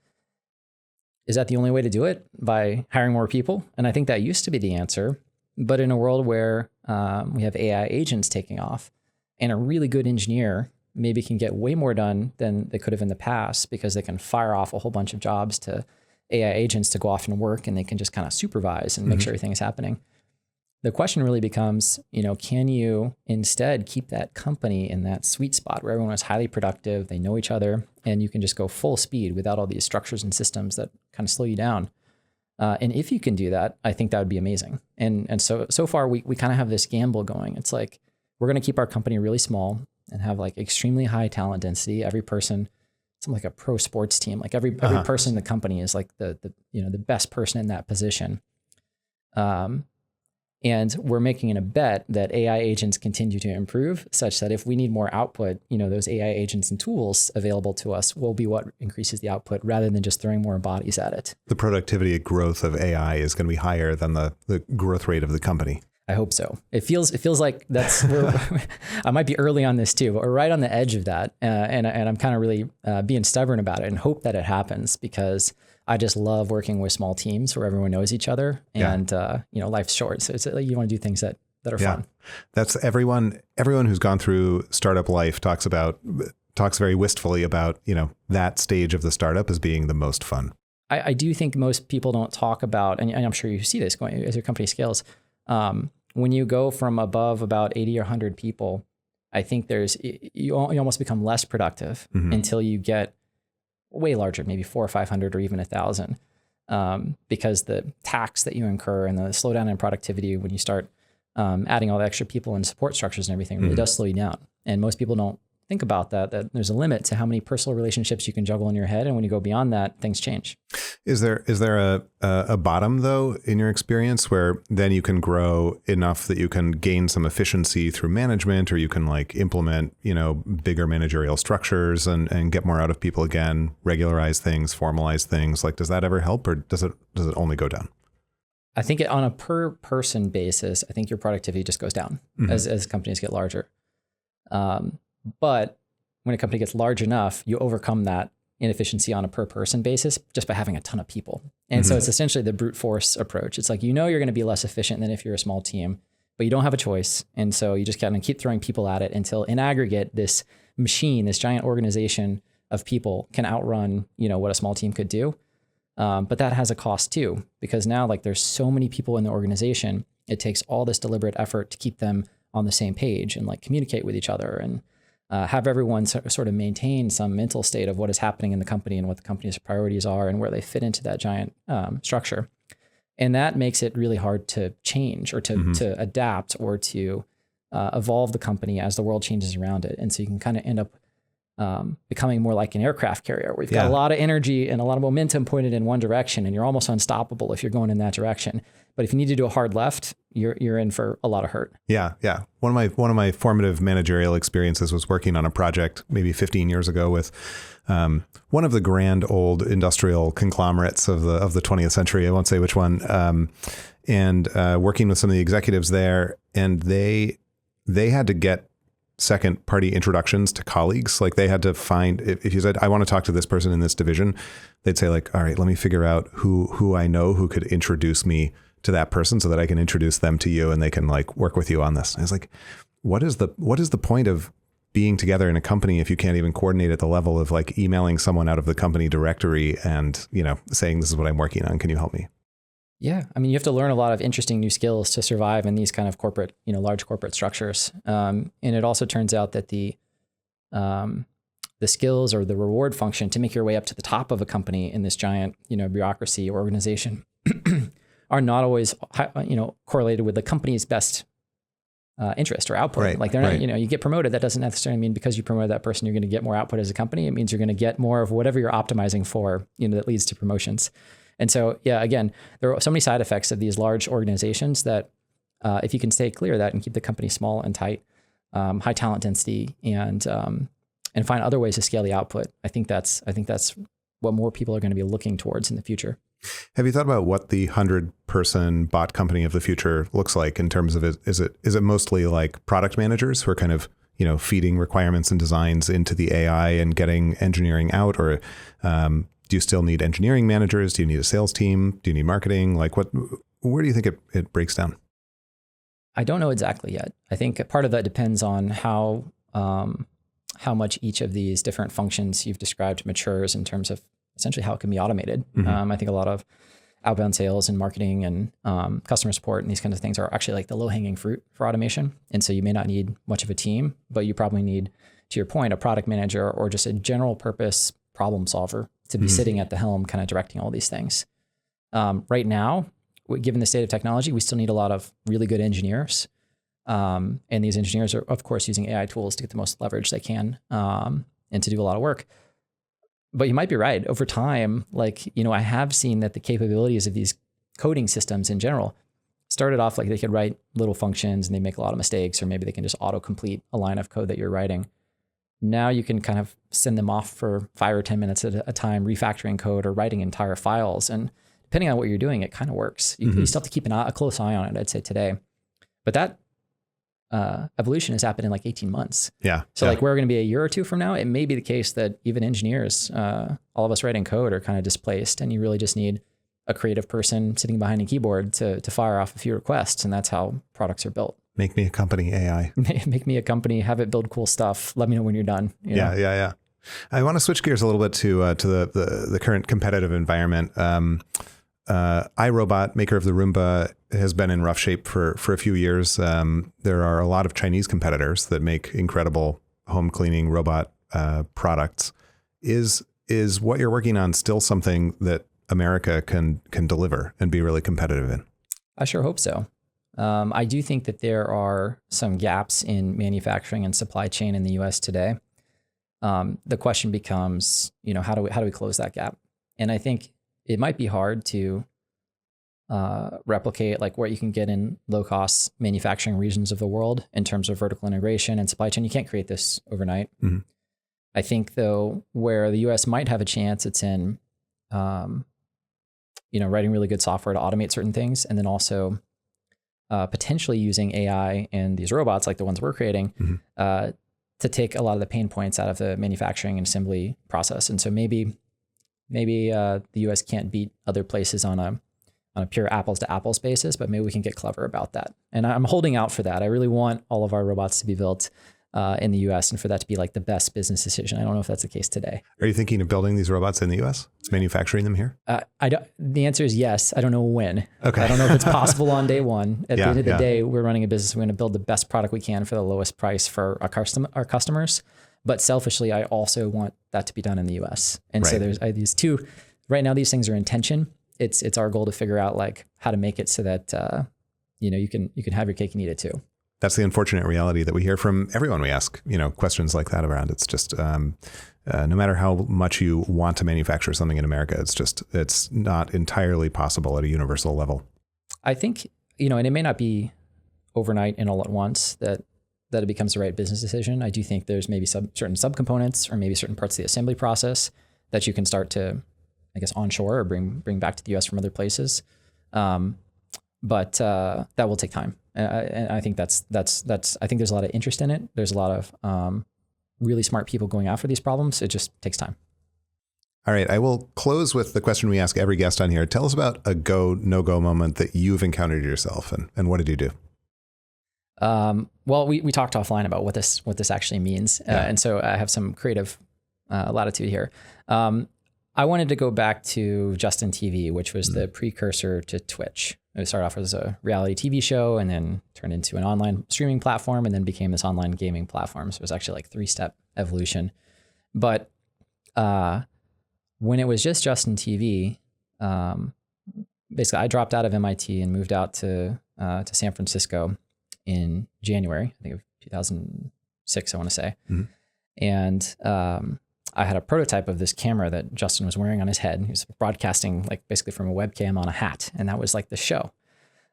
Is that the only way to do it, by hiring more people? And I think that used to be the answer. But in a world where we have AI agents taking off, and a really good engineer maybe can get way more done than they could have in the past, because they can fire off a whole bunch of jobs to AI agents to go off and work, and they can just kind of supervise and make sure everything is happening. the question really becomes, can you instead keep that company in that sweet spot where everyone is highly productive, they know each other, and you can just go full speed without all these structures and systems that kind of slow you down. And if you can do that, I think that would be amazing. And so far we kind of have this gamble going. It's like, we're going to keep our company really small and have like extremely high talent density. Every person, something like a pro sports team, like every person in the company is like the best person in that position. And we're making a bet that AI agents continue to improve such that if we need more output, those AI agents and tools available to us will be what increases the output rather than just throwing more bodies at it. The productivity growth of AI is going to be higher than the growth rate of the company. I hope so. It feels like that's I might be early on this too, but we're right on the edge of that. And I'm kind of really being stubborn about it and hope that it happens, because I just love working with small teams where everyone knows each other, and life's short. So it's like you want to do things that are fun. That's everyone who's gone through startup life talks very wistfully about, that stage of the startup as being the most fun. I do think most people don't talk about, and I'm sure you see this going as your company scales. When you go from above about 80 or 100 people, I think you almost become less productive until you get way larger, maybe 400 or 500 or even 1,000, because the tax that you incur and the slowdown in productivity when you start adding all the extra people and support structures and everything really does slow you down. And most people don't think about that there's a limit to how many personal relationships you can juggle in your head. And when you go beyond that, things change. Is there a bottom though, in your experience, where then you can grow enough that you can gain some efficiency through management, or you can like implement, bigger managerial structures and get more out of people again, regularize things, formalize things? Like, does that ever help, or does it only go down? I think on a per person basis, I think your productivity just goes down as companies get larger. But when a company gets large enough, you overcome that inefficiency on a per person basis just by having a ton of people. And so it's essentially the brute force approach. It's like, you're going to be less efficient than if you're a small team, but you don't have a choice. And so you just kind of keep throwing people at it until in aggregate, this machine, this giant organization of people can outrun, what a small team could do. But that has a cost too, because now like there's so many people in the organization, it takes all this deliberate effort to keep them on the same page and like communicate with each other and have everyone sort of maintain some mental state of what is happening in the company and what the company's priorities are and where they fit into that giant structure. And that makes it really hard to change or to adapt or to evolve the company as the world changes around it. And so you can kind of end up becoming more like an aircraft carrier where you've got a lot of energy and a lot of momentum pointed in one direction, and you're almost unstoppable if you're going in that direction. But if you need to do a hard left, you're in for a lot of hurt. Yeah. One of my formative managerial experiences was working on a project maybe 15 years ago with one of the grand old industrial conglomerates of the 20th century. I won't say which one. And working with some of the executives there, and they had to get second party introductions to colleagues. Like, they had to find, if you said, I want to talk to this person in this division, they'd say like, all right, let me figure out who I know who could introduce me to that person so that I can introduce them to you and they can like work with you on this. And it's like, what is the point of being together in a company if you can't even coordinate at the level of like emailing someone out of the company directory and, saying, this is what I'm working on, can you help me? Yeah. I mean, you have to learn a lot of interesting new skills to survive in these kind of corporate, large corporate structures. And it also turns out that the skills or the reward function to make your way up to the top of a company in this giant, bureaucracy or organization are not always, correlated with the company's best interest or output. Right, like they're not, you get promoted. That doesn't necessarily mean because you promoted that person, you're going to get more output as a company. It means you're going to get more of whatever you're optimizing for, that leads to promotions. And so, again, there are so many side effects of these large organizations that if you can stay clear of that and keep the company small and tight, high talent density, and find other ways to scale the output, I think that's what more people are going to be looking towards in the future. Have you thought about what the 100-person bot company of the future looks like in terms of is it mostly like product managers who are kind of feeding requirements and designs into the AI and getting engineering out, or do you still need engineering managers? Do you need a sales team? Do you need marketing? Like where do you think it breaks down? I don't know exactly yet. I think part of that depends on how much each of these different functions you've described matures in terms of essentially how it can be automated. I think a lot of outbound sales and marketing and customer support and these kinds of things are actually like the low-hanging fruit for automation. And so you may not need much of a team, but you probably need, to your point, a product manager or just a general purpose problem solver to be sitting at the helm, kind of directing all these things. Right now, given the state of technology, we still need a lot of really good engineers. And these engineers are, of course, using AI tools to get the most leverage they can and to do a lot of work. But you might be right. Over time, like, I have seen that the capabilities of these coding systems in general started off like they could write little functions and they make a lot of mistakes, or maybe they can just auto-complete a line of code that you're writing. Now you can kind of send them off for 5 or 10 minutes at a time, refactoring code or writing entire files. And depending on what you're doing, it kind of works. You still have to keep a close eye on it, I'd say, today. But that evolution has happened in like 18 months. Yeah. So like we're going to be a year or two from now, it may be the case that even engineers, all of us writing code are kind of displaced, and you really just need a creative person sitting behind a keyboard to fire off a few requests. And that's how products are built. Make me a company, AI. Make me a company, have it build cool stuff. Let me know when you're done. Yeah. I want to switch gears a little bit to the current competitive environment. iRobot, maker of the Roomba, has been in rough shape for a few years. There are a lot of Chinese competitors that make incredible home cleaning robot products. Is what you're working on still something that America can deliver and be really competitive in? I sure hope so. I do think that there are some gaps in manufacturing and supply chain in the U.S. today. The question becomes, how do we close that gap? And I think it might be hard to replicate like what you can get in low-cost manufacturing regions of the world in terms of vertical integration and supply chain. You can't create this overnight. Mm-hmm. I think, though, where the U.S. might have a chance, it's in, writing really good software to automate certain things, and then also potentially using AI and these robots like the ones we're creating to take a lot of the pain points out of the manufacturing and assembly process. And so maybe the U.S. can't beat other places on a pure apples to apples basis, but maybe we can get clever about that. And I'm holding out for that. I really want all of our robots to be built in the U.S. and for that to be like the best business decision. I don't know if that's the case today. Are you thinking of building these robots in the U.S., manufacturing them here? The answer is yes. I don't know when. Okay. I don't know if it's possible on day one. At the end of the day, we're running a business. We're going to build the best product we can for the lowest price for our customers. But selfishly, I also want that to be done in the U.S. And so there's these two. Right now, these things are in tension. It's our goal to figure out like how to make it so that you can have your cake and eat it too. That's the unfortunate reality that we hear from everyone we ask, questions like that around. It's just no matter how much you want to manufacture something in America, it's not entirely possible at a universal level. I think, and it may not be overnight and all at once that it becomes the right business decision. I do think there's maybe certain subcomponents or maybe certain parts of the assembly process that you can start to, I guess, onshore or bring back to the U.S. from other places. But that will take time. And I think that's I think there's a lot of interest in it. There's a lot of really smart people going after these problems. It just takes time. All right. I will close with the question we ask every guest on here. Tell us about a go, no-go moment that you've encountered yourself, and what did you do? Well, we talked offline about what this actually means. And so I have some creative latitude here. I wanted to go back to Justin TV, which was the precursor to Twitch. It started off as a reality TV show and then turned into an online streaming platform and then became this online gaming platform. So it was actually like 3-step evolution. But when it was just Justin TV, basically I dropped out of MIT and moved out to San Francisco in January, I think of 2006, I want to say. Mm-hmm. And I had a prototype of this camera that Justin was wearing on his head. He was broadcasting like basically from a webcam on a hat. And that was like the show.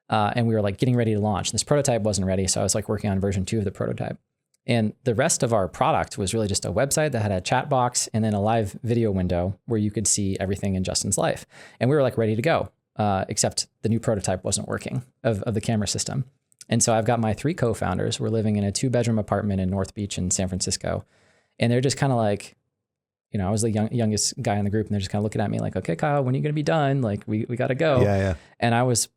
And we were like getting ready to launch. This prototype wasn't ready. So I was like working on version 2 of the prototype. And the rest of our product was really just a website that had a chat box and then a live video window where you could see everything in Justin's life. And we were like ready to go, except the new prototype wasn't working of the camera system. And so I've got my 3 co-founders. We're living in a 2-bedroom apartment in North Beach in San Francisco. And they're just kind of like, I was the youngest guy in the group, and they're just kind of looking at me like, okay, Kyle, when are you going to be done? Like, we got to go. Yeah. And I was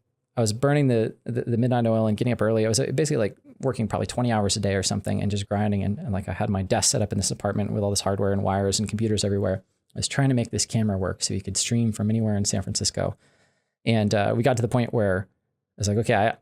burning the midnight oil and getting up early. I was basically like working probably 20 hours a day or something and just grinding. And like I had my desk set up in this apartment with all this hardware and wires and computers everywhere. I was trying to make this camera work so you could stream from anywhere in San Francisco. And we got to the point where I was like, okay,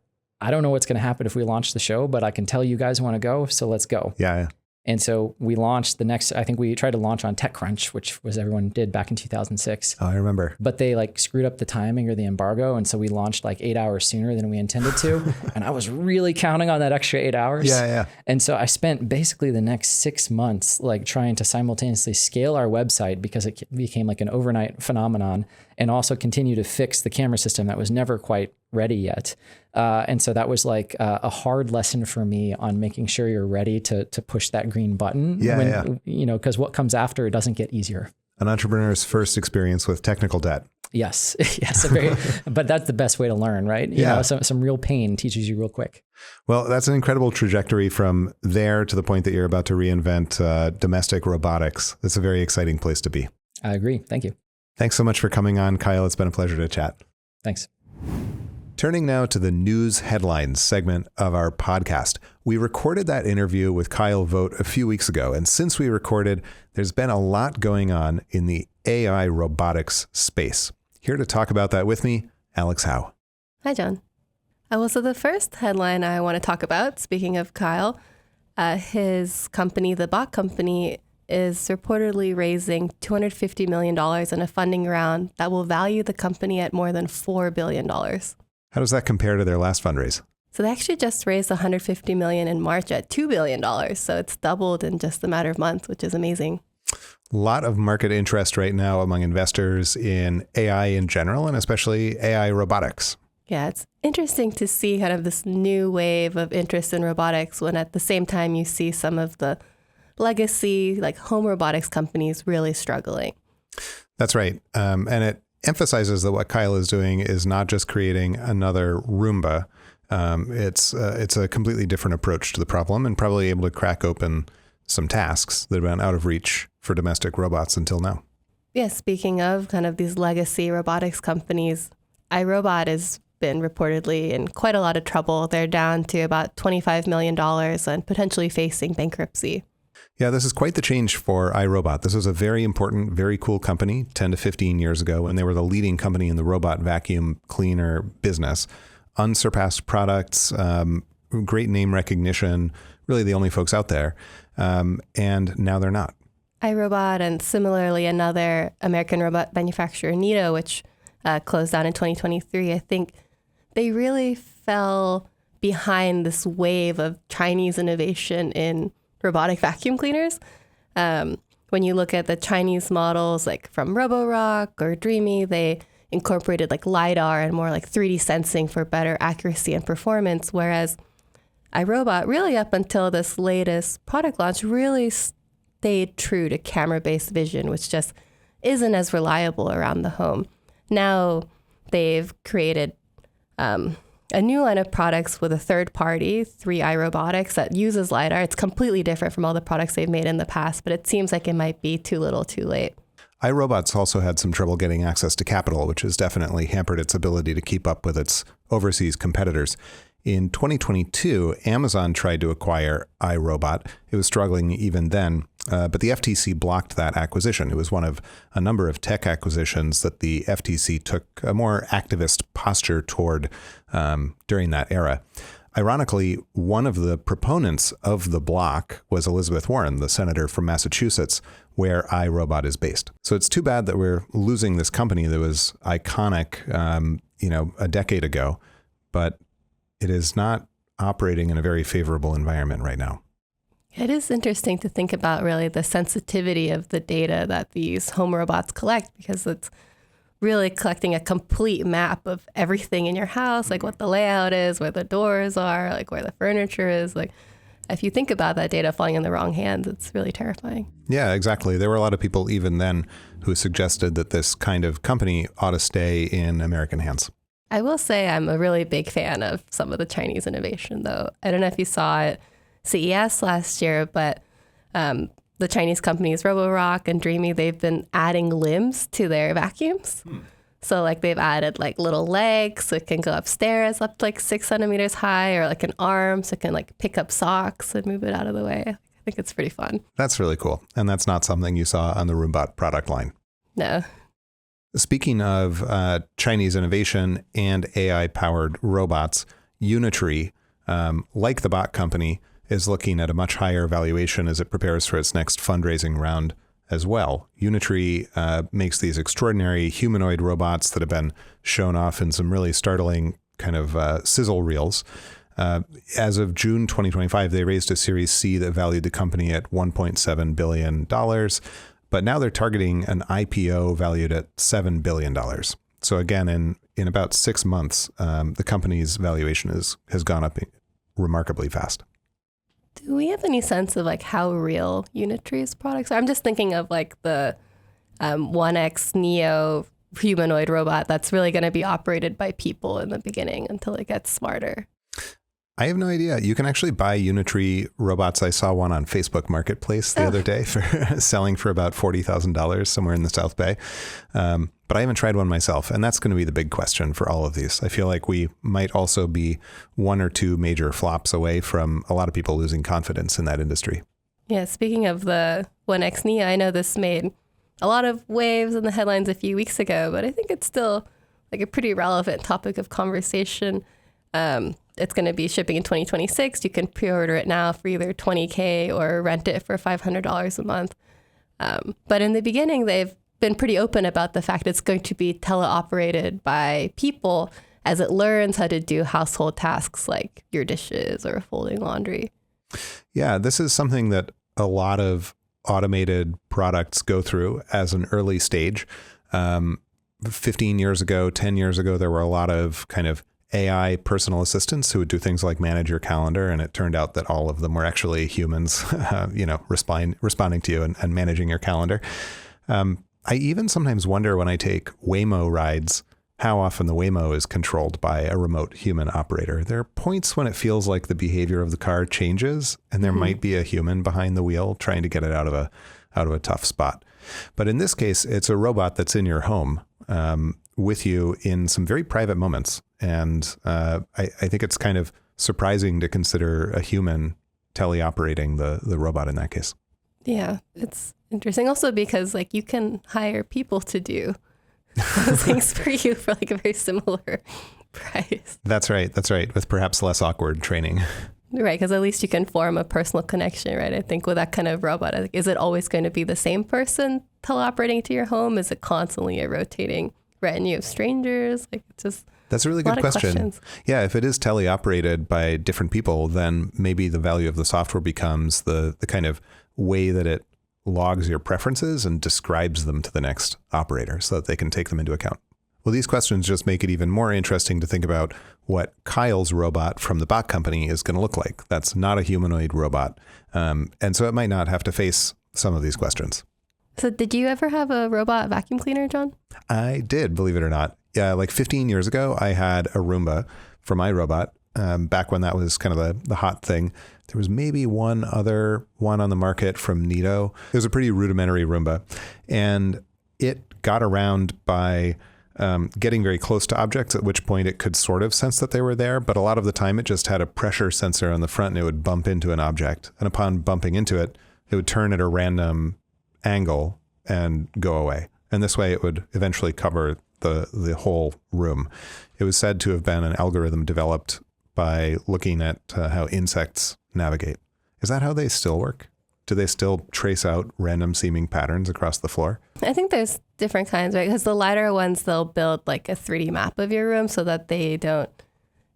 I don't know what's going to happen if we launch the show, but I can tell you guys want to go. So let's go. Yeah. And so we launched I think we tried to launch on TechCrunch, which was everyone did back in 2006. Oh, I remember. But they like screwed up the timing or the embargo. And so we launched like 8 hours sooner than we intended to. And I was really counting on that extra 8 hours. Yeah. And so I spent basically the next 6 months like trying to simultaneously scale our website because it became like an overnight phenomenon, and also continue to fix the camera system that was never quite ready yet. And so that was like a hard lesson for me on making sure you're ready to push that green button. Because what comes after doesn't get easier. An entrepreneur's first experience with technical debt. Yes. But that's the best way to learn, right? You know, some real pain teaches you real quick. Well, that's an incredible trajectory from there to the point that you're about to reinvent domestic robotics. That's a very exciting place to be. I agree. Thank you. Thanks so much for coming on, Kyle. It's been a pleasure to chat. Thanks. Turning now to the news headlines segment of our podcast. We recorded that interview with Kyle Vogt a few weeks ago, and since we recorded, there's been a lot going on in the AI robotics space. Here to talk about that with me, Alex Howe. Hi, John. So the first headline I want to talk about, speaking of Kyle, his company, the Vogt company, is reportedly raising $250 million in a funding round that will value the company at more than $4 billion. How does that compare to their last fundraise? So they actually just raised $150 million in March at $2 billion. So it's doubled in just a matter of months, which is amazing. A lot of market interest right now among investors in AI in general, and especially AI robotics. Yeah, it's interesting to see kind of this new wave of interest in robotics when at the same time you see some of the legacy, like home robotics companies really struggling. That's right. And it emphasizes that what Kyle is doing is not just creating another Roomba. It's a completely different approach to the problem, and probably able to crack open some tasks that have been out of reach for domestic robots until now. Yeah, speaking of kind of these legacy robotics companies, iRobot has been reportedly in quite a lot of trouble. They're down to about $25 million and potentially facing bankruptcy. Yeah, this is quite the change for iRobot. This was a very important, very cool company 10 to 15 years ago, and they were the leading company in the robot vacuum cleaner business. Unsurpassed products, great name recognition, really the only folks out there. And now they're not. iRobot and similarly another American robot manufacturer, Nito, which closed down in 2023, I think they really fell behind this wave of Chinese innovation in robotic vacuum cleaners. When you look at the Chinese models, like from Roborock or Dreamy, they incorporated like LiDAR and more like 3D sensing for better accuracy and performance. Whereas iRobot, really up until this latest product launch, really stayed true to camera-based vision, which just isn't as reliable around the home. Now they've created a new line of products with a third party, 3i Robotics, that uses LiDAR. It's completely different from all the products they've made in the past, but it seems like it might be too little too late. iRobot's also had some trouble getting access to capital, which has definitely hampered its ability to keep up with its overseas competitors. In 2022, Amazon tried to acquire iRobot. It was struggling even then, but the FTC blocked that acquisition. It was one of a number of tech acquisitions that the FTC took a more activist posture toward during that era. Ironically, one of the proponents of the block was Elizabeth Warren, the senator from Massachusetts, where iRobot is based. So it's too bad that we're losing this company that was iconic, a decade ago, but it is not operating in a very favorable environment right now. It is interesting to think about really the sensitivity of the data that these home robots collect, because it's really collecting a complete map of everything in your house, like what the layout is, where the doors are, like where the furniture is. Like if you think about that data falling in the wrong hands, it's really terrifying. Yeah, exactly. There were a lot of people even then who suggested that this kind of company ought to stay in American hands. I will say I'm a really big fan of some of the Chinese innovation, though. I don't know if you saw it CES last year, but the Chinese companies Roborock and Dreamy, they've been adding limbs to their vacuums. So like they've added like little legs so it can go upstairs up to like 6 centimeters high, or like an arm so it can like pick up socks and move it out of the way. I think it's pretty fun. That's really cool. And that's not something you saw on the Roomba product line. No. Speaking of Chinese innovation and AI-powered robots, Unitree, like the bot company, is looking at a much higher valuation as it prepares for its next fundraising round as well. Unitree makes these extraordinary humanoid robots that have been shown off in some really startling kind of sizzle reels. As of June 2025, they raised a Series C that valued the company at $1.7 billion. But now they're targeting an IPO valued at $7 billion. So again, in about 6 months, the company's valuation has gone up remarkably fast. Do we have any sense of like how real Unitree's products are? I'm just thinking of like the 1X Neo humanoid robot that's really going to be operated by people in the beginning until it gets smarter. I have no idea. You can actually buy Unitree robots. I saw one on Facebook Marketplace the other day for selling for about $40,000 somewhere in the South Bay. But I haven't tried one myself. And that's going to be the big question for all of these. I feel like we might also be 1 or 2 major flops away from a lot of people losing confidence in that industry. Yeah, speaking of the 1X Neo, I know this made a lot of waves in the headlines a few weeks ago, but I think it's still like a pretty relevant topic of conversation. It's going to be shipping in 2026. You can pre-order it now for either $20K or rent it for $500 a month. But in the beginning, they've been pretty open about the fact it's going to be tele-operated by people as it learns how to do household tasks like your dishes or folding laundry. Yeah, this is something that a lot of automated products go through as an early stage. 15 years ago, 10 years ago, there were a lot of kind of AI personal assistants who would do things like manage your calendar. And it turned out that all of them were actually humans, responding to you and managing your calendar. I even sometimes wonder when I take Waymo rides, how often the Waymo is controlled by a remote human operator. There are points when it feels like the behavior of the car changes and there might be a human behind the wheel trying to get it out of a tough spot. But in this case, it's a robot that's in your home with you in some very private moments. And I think it's kind of surprising to consider a human teleoperating the robot in that case. Yeah, it's interesting also because like you can hire people to do those things for you for like a very similar price. That's right. With perhaps less awkward training. Right, because at least you can form a personal connection, right? I think with that kind of robot, is it always going to be the same person teleoperating to your home? Is it constantly a rotating retinue of strangers? Like it's just... That's a really good question. Yeah, if it is teleoperated by different people, then maybe the value of the software becomes the kind of way that it logs your preferences and describes them to the next operator so that they can take them into account. Well, these questions just make it even more interesting to think about what Kyle's robot from the bot company is going to look like. That's not a humanoid robot. And so it might not have to face some of these questions. So did you ever have a robot vacuum cleaner, John? I did, believe it or not. Yeah, like 15 years ago, I had a Roomba for my robot. Back when that was kind of the hot thing. There was maybe one other one on the market from Neato. It was a pretty rudimentary Roomba. And it got around by getting very close to objects, at which point it could sort of sense that they were there. But a lot of the time, it just had a pressure sensor on the front and it would bump into an object. And upon bumping into it, it would turn at a random angle and go away. And this way, it would eventually cover the whole room. It was said to have been an algorithm developed by looking at how insects navigate. Is that how they still work? Do they still trace out random seeming patterns across the floor? I think there's different kinds, right? Because the lighter ones, they'll build like a 3D map of your room so that they don't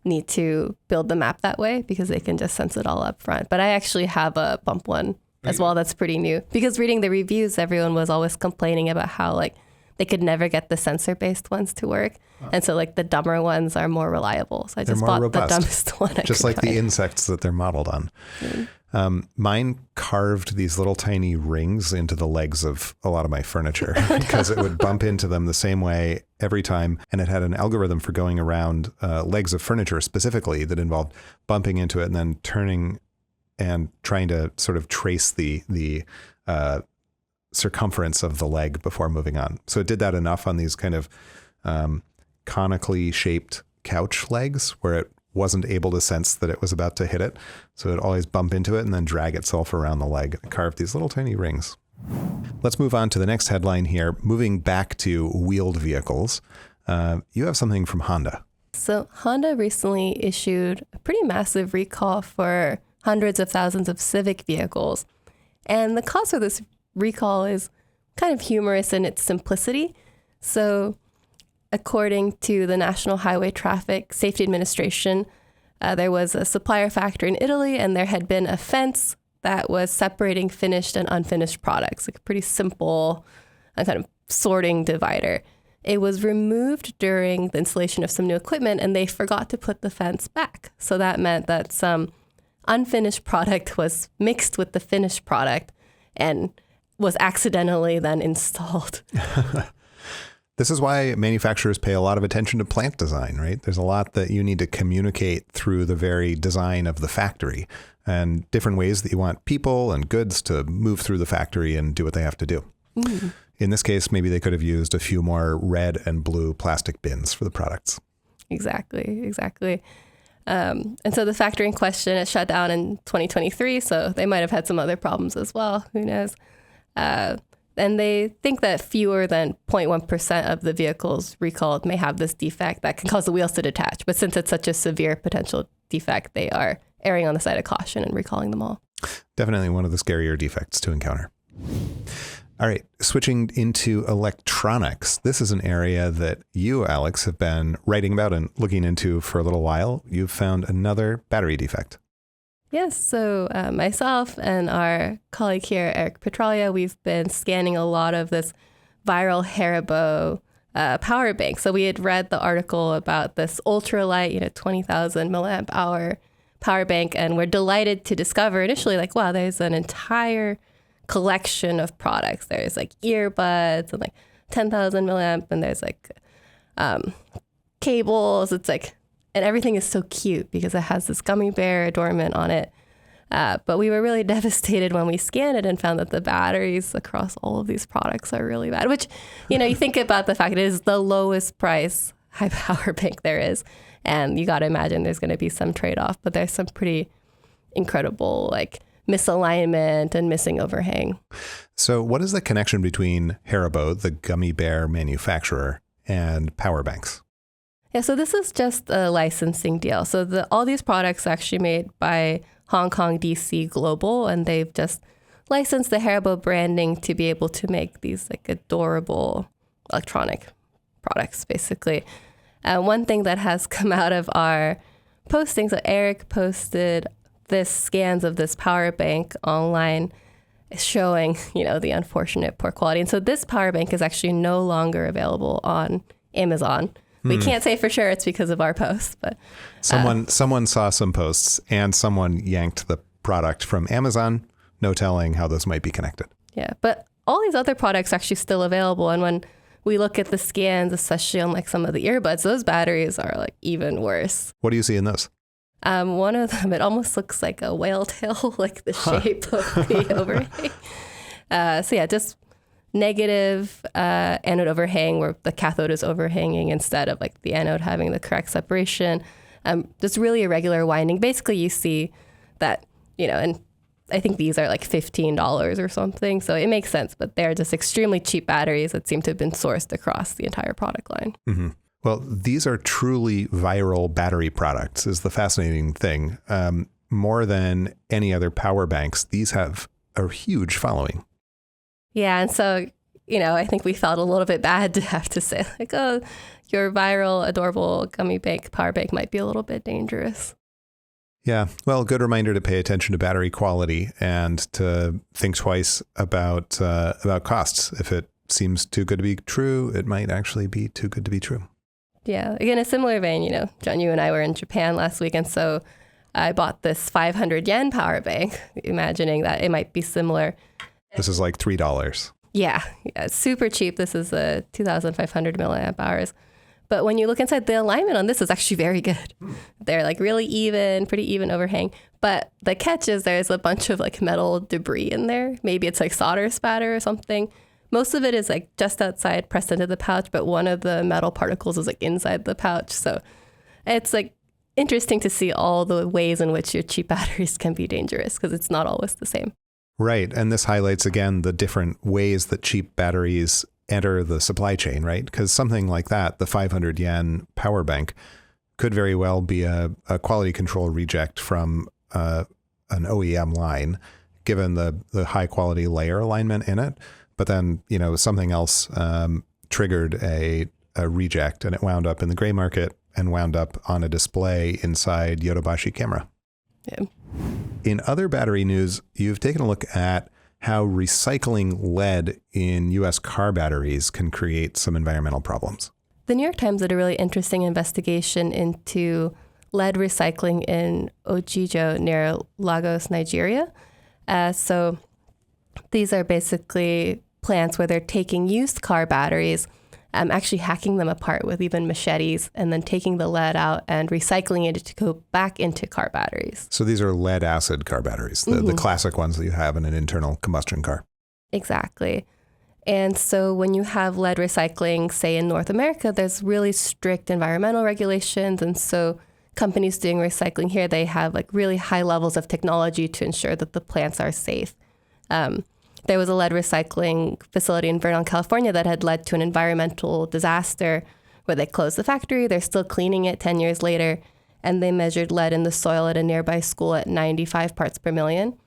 need to build the map that way because they can just sense it all up front. But I actually have a bump one as well that's pretty new. Because reading the reviews, everyone was always complaining about how like they could never get the sensor-based ones to work. And so like the dumber ones are more reliable. So I just bought robust. The dumbest one. Just like the insects that they're modeled on. Mine carved these little tiny rings into the legs of a lot of my furniture because it would bump into them the same way every time. And it had an algorithm for going around legs of furniture specifically that involved bumping into it and then turning and trying to sort of trace the circumference of the leg before moving on. So it did that enough on these kind of conically shaped couch legs where it wasn't able to sense that it was about to hit it. So it'd always bump into it and then drag itself around the leg. It carved these little tiny rings. Let's move on to the next headline here. Moving back to wheeled vehicles, you have something from Honda. So Honda recently issued a pretty massive recall for hundreds of thousands of Civic vehicles. And the cause of this recall is kind of humorous in its simplicity. So according to the National Highway Traffic Safety Administration, there was a supplier factory in Italy, and there had been a fence that was separating finished and unfinished products, like a pretty simple kind of sorting divider. It was removed during the installation of some new equipment, and they forgot to put the fence back. So that meant that some unfinished product was mixed with the finished product and was accidentally then installed. This is why manufacturers pay a lot of attention to plant design, right? There's a lot that you need to communicate through the very design of the factory and different ways that you want people and goods to move through the factory and do what they have to do. Mm. In this case, maybe they could have used a few more red and blue plastic bins for the products. Exactly. And so the factory in question is shut down in 2023, so they might have had some other problems as well. Who knows? And they think that fewer than 0.1% of the vehicles recalled may have this defect that can cause the wheels to detach. But since it's such a severe potential defect, they are erring on the side of caution and recalling them all. Definitely one of the scarier defects to encounter. All right, switching into electronics. This is an area that you, Alex, have been writing about and looking into for a little while. You've found another battery defect. Yes, so myself and our colleague here, Eric Petralia, we've been scanning a lot of this viral Haribo power bank. So we had read the article about this ultralight, 20,000 milliamp hour power bank, and we're delighted to discover initially, like, wow, there's an entire collection of products. There's like earbuds and like 10,000 milliamp, and there's like cables. It's like, and everything is so cute because it has this gummy bear adornment on it. But we were really devastated when we scanned it and found that the batteries across all of these products are really bad, which, you think about the fact it is the lowest price high power bank there is. And you got to imagine there's going to be some trade-off, but there's some pretty incredible like misalignment and missing overhang. So what is the connection between Haribo, the gummy bear manufacturer, and power banks? Yeah, so this is just a licensing deal. So all these products are actually made by Hong Kong DC Global, and they've just licensed the Haribo branding to be able to make these like adorable electronic products, basically. One thing that has come out of our posting, so Eric posted this scans of this power bank online showing, the unfortunate poor quality. And so this power bank is actually no longer available on Amazon. We can't say for sure it's because of our posts, but someone saw some posts and someone yanked the product from Amazon. No telling how those might be connected. Yeah, but all these other products are actually still available. And when we look at the scans, especially on like some of the earbuds, those batteries are like even worse. What do you see in those? One of them, it almost looks like a whale tail, like the shape of the overhang. So yeah, just negative anode overhang where the cathode is overhanging instead of like the anode having the correct separation. Just really irregular winding. Basically, you see that, and I think these are like $15 or something. So it makes sense, but they're just extremely cheap batteries that seem to have been sourced across the entire product line. Mm-hmm. Well, these are truly viral battery products is the fascinating thing. More than any other power banks, these have a huge following. Yeah. And so, I think we felt a little bit bad to have to say like, oh, your viral, adorable gummy bank power bank might be a little bit dangerous. Yeah. Well, good reminder to pay attention to battery quality and to think twice about costs. If it seems too good to be true, it might actually be too good to be true. Yeah. Again, a similar vein, John, you and I were in Japan last week. And so I bought this 500 yen power bank, imagining that it might be similar. This is like $3. Yeah. It's super cheap. This is a 2,500 milliamp hours. But when you look inside, the alignment on this is actually very good. They're like really even, pretty even overhang. But the catch is there's a bunch of like metal debris in there. Maybe it's like solder spatter or something. Most of it is like just outside, pressed into the pouch, but one of the metal particles is like inside the pouch. So it's like interesting to see all the ways in which your cheap batteries can be dangerous because it's not always the same. Right. And this highlights, again, the different ways that cheap batteries enter the supply chain, right? Because something like that, the 500 yen power bank, could very well be a quality control reject from an OEM line, given the high quality layer alignment in it. But then, something else triggered a reject, and it wound up in the gray market and wound up on a display inside Yodobashi camera. Yeah. In other battery news, you've taken a look at how recycling lead in U.S. car batteries can create some environmental problems. The New York Times did a really interesting investigation into lead recycling in Ojijo near Lagos, Nigeria. So these are basically plants where they're taking used car batteries, actually hacking them apart with even machetes, and then taking the lead out and recycling it to go back into car batteries. So these are lead acid car batteries, the classic ones that you have in an internal combustion car. Exactly. And so when you have lead recycling, say in North America, there's really strict environmental regulations. And so companies doing recycling here, they have like really high levels of technology to ensure that the plants are safe. There was a lead recycling facility in Vernon, California that had led to an environmental disaster where they closed the factory. They're still cleaning it 10 years later. And they measured lead in the soil at a nearby school at 95 parts per million.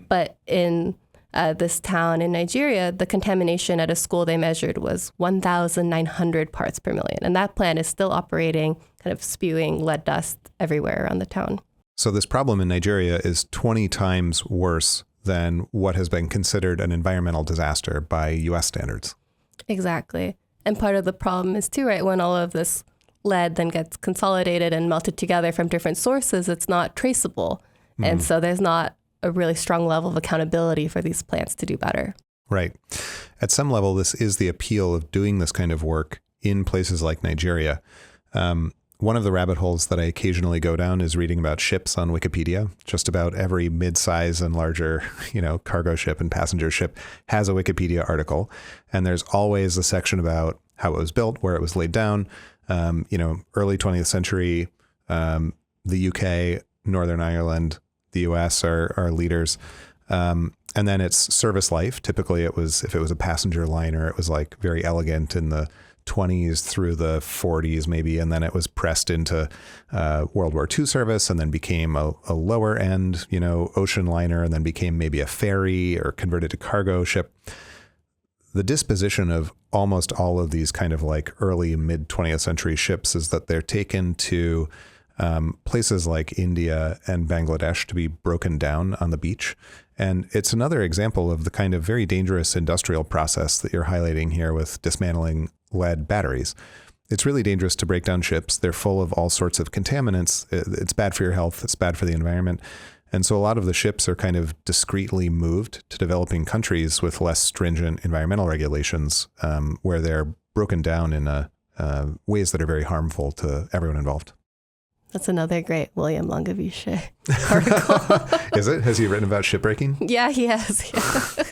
But in this town in Nigeria, the contamination at a school they measured was 1,900 parts per million. And that plant is still operating, kind of spewing lead dust everywhere around the town. So this problem in Nigeria is 20 times worse than what has been considered an environmental disaster by U.S. standards. Exactly. And part of the problem is too, right, when all of this lead then gets consolidated and melted together from different sources, it's not traceable. And so there's not a really strong level of accountability for these plants to do better. Right. At some level, this is the appeal of doing this kind of work in places like Nigeria. One of the rabbit holes that I occasionally go down is reading about ships on Wikipedia. Just about every mid-size and larger, cargo ship and passenger ship has a Wikipedia article. And there's always a section about how it was built, where it was laid down. Early 20th century, the UK, Northern Ireland, the US are leaders. And then it's service life. Typically if it was a passenger liner, it was like very elegant in the 20s through the 40s maybe, and then it was pressed into World War II service, and then became a lower end, ocean liner, and then became maybe a ferry or converted to cargo ship. The disposition of almost all of these kind of like early mid 20th century ships is that they're taken to places like India and Bangladesh to be broken down on the beach. And it's another example of the kind of very dangerous industrial process that you're highlighting here with dismantling lead batteries. It's really dangerous to break down ships. They're full of all sorts of contaminants. It's bad for your health. It's bad for the environment. And so a lot of the ships are kind of discreetly moved to developing countries with less stringent environmental regulations, where they're broken down in ways that are very harmful to everyone involved. That's another great William Langevische article. Is it? Has he written about shipbreaking? Yeah, he has. Yeah.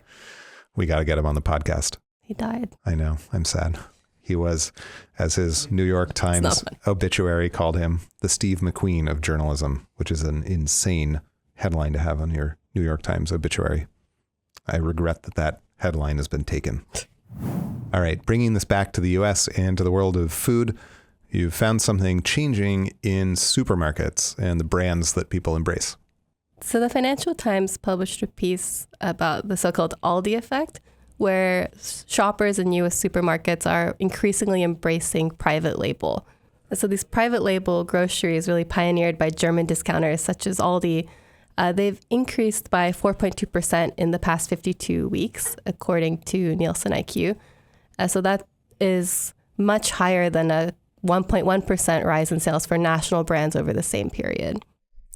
We got to get him on the podcast. He died. I know. I'm sad. He was, as his New York Times obituary called him, the Steve McQueen of journalism, which is an insane headline to have on your New York Times obituary. I regret that headline has been taken. All right. Bringing this back to the US and to the world of food, you've found something changing in supermarkets and the brands that people embrace. So the Financial Times published a piece about the so-called Aldi effect, where shoppers in U.S. supermarkets are increasingly embracing private label. So these private label groceries, really pioneered by German discounters such as Aldi, they've increased by 4.2% in the past 52 weeks, according to Nielsen IQ. So that is much higher than a 1.1% rise in sales for national brands over the same period.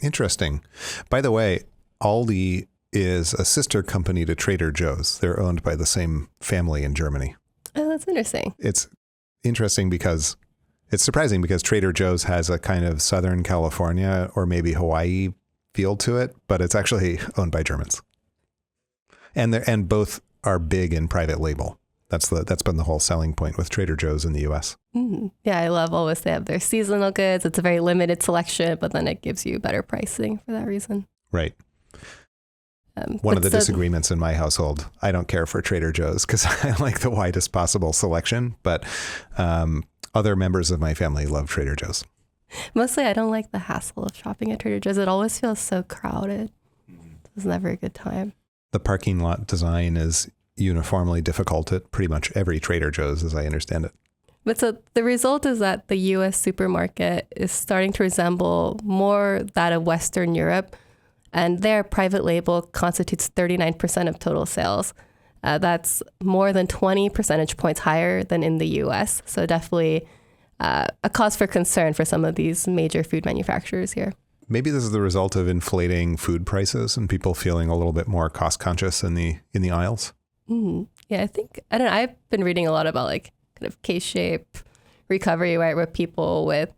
Interesting. By the way, Aldi is a sister company to Trader Joe's. They're owned by the same family in Germany. Oh, that's interesting. It's interesting because it's surprising because Trader Joe's has a kind of Southern California or maybe Hawaii feel to it, but it's actually owned by Germans. And both are big in private label. That's been the whole selling point with Trader Joe's in the US. Mm-hmm. Yeah, I love always they have their seasonal goods. It's a very limited selection, but then it gives you better pricing for that reason. Right. One of the disagreements in my household, I don't care for Trader Joe's because I like the widest possible selection, but other members of my family love Trader Joe's. Mostly I don't like the hassle of shopping at Trader Joe's. It always feels so crowded. It's never a good time. The parking lot design is uniformly difficult at pretty much every Trader Joe's, as I understand it. But so the result is that the U.S. supermarket is starting to resemble more that of Western Europe, and their private label constitutes 39% of total sales. That's more than 20 percentage points higher than in the U.S. So definitely a cause for concern for some of these major food manufacturers here. Maybe this is the result of inflating food prices and people feeling a little bit more cost conscious in the aisles. Yeah, I don't know. I've been reading a lot about like kind of K-shape recovery, right? Where people with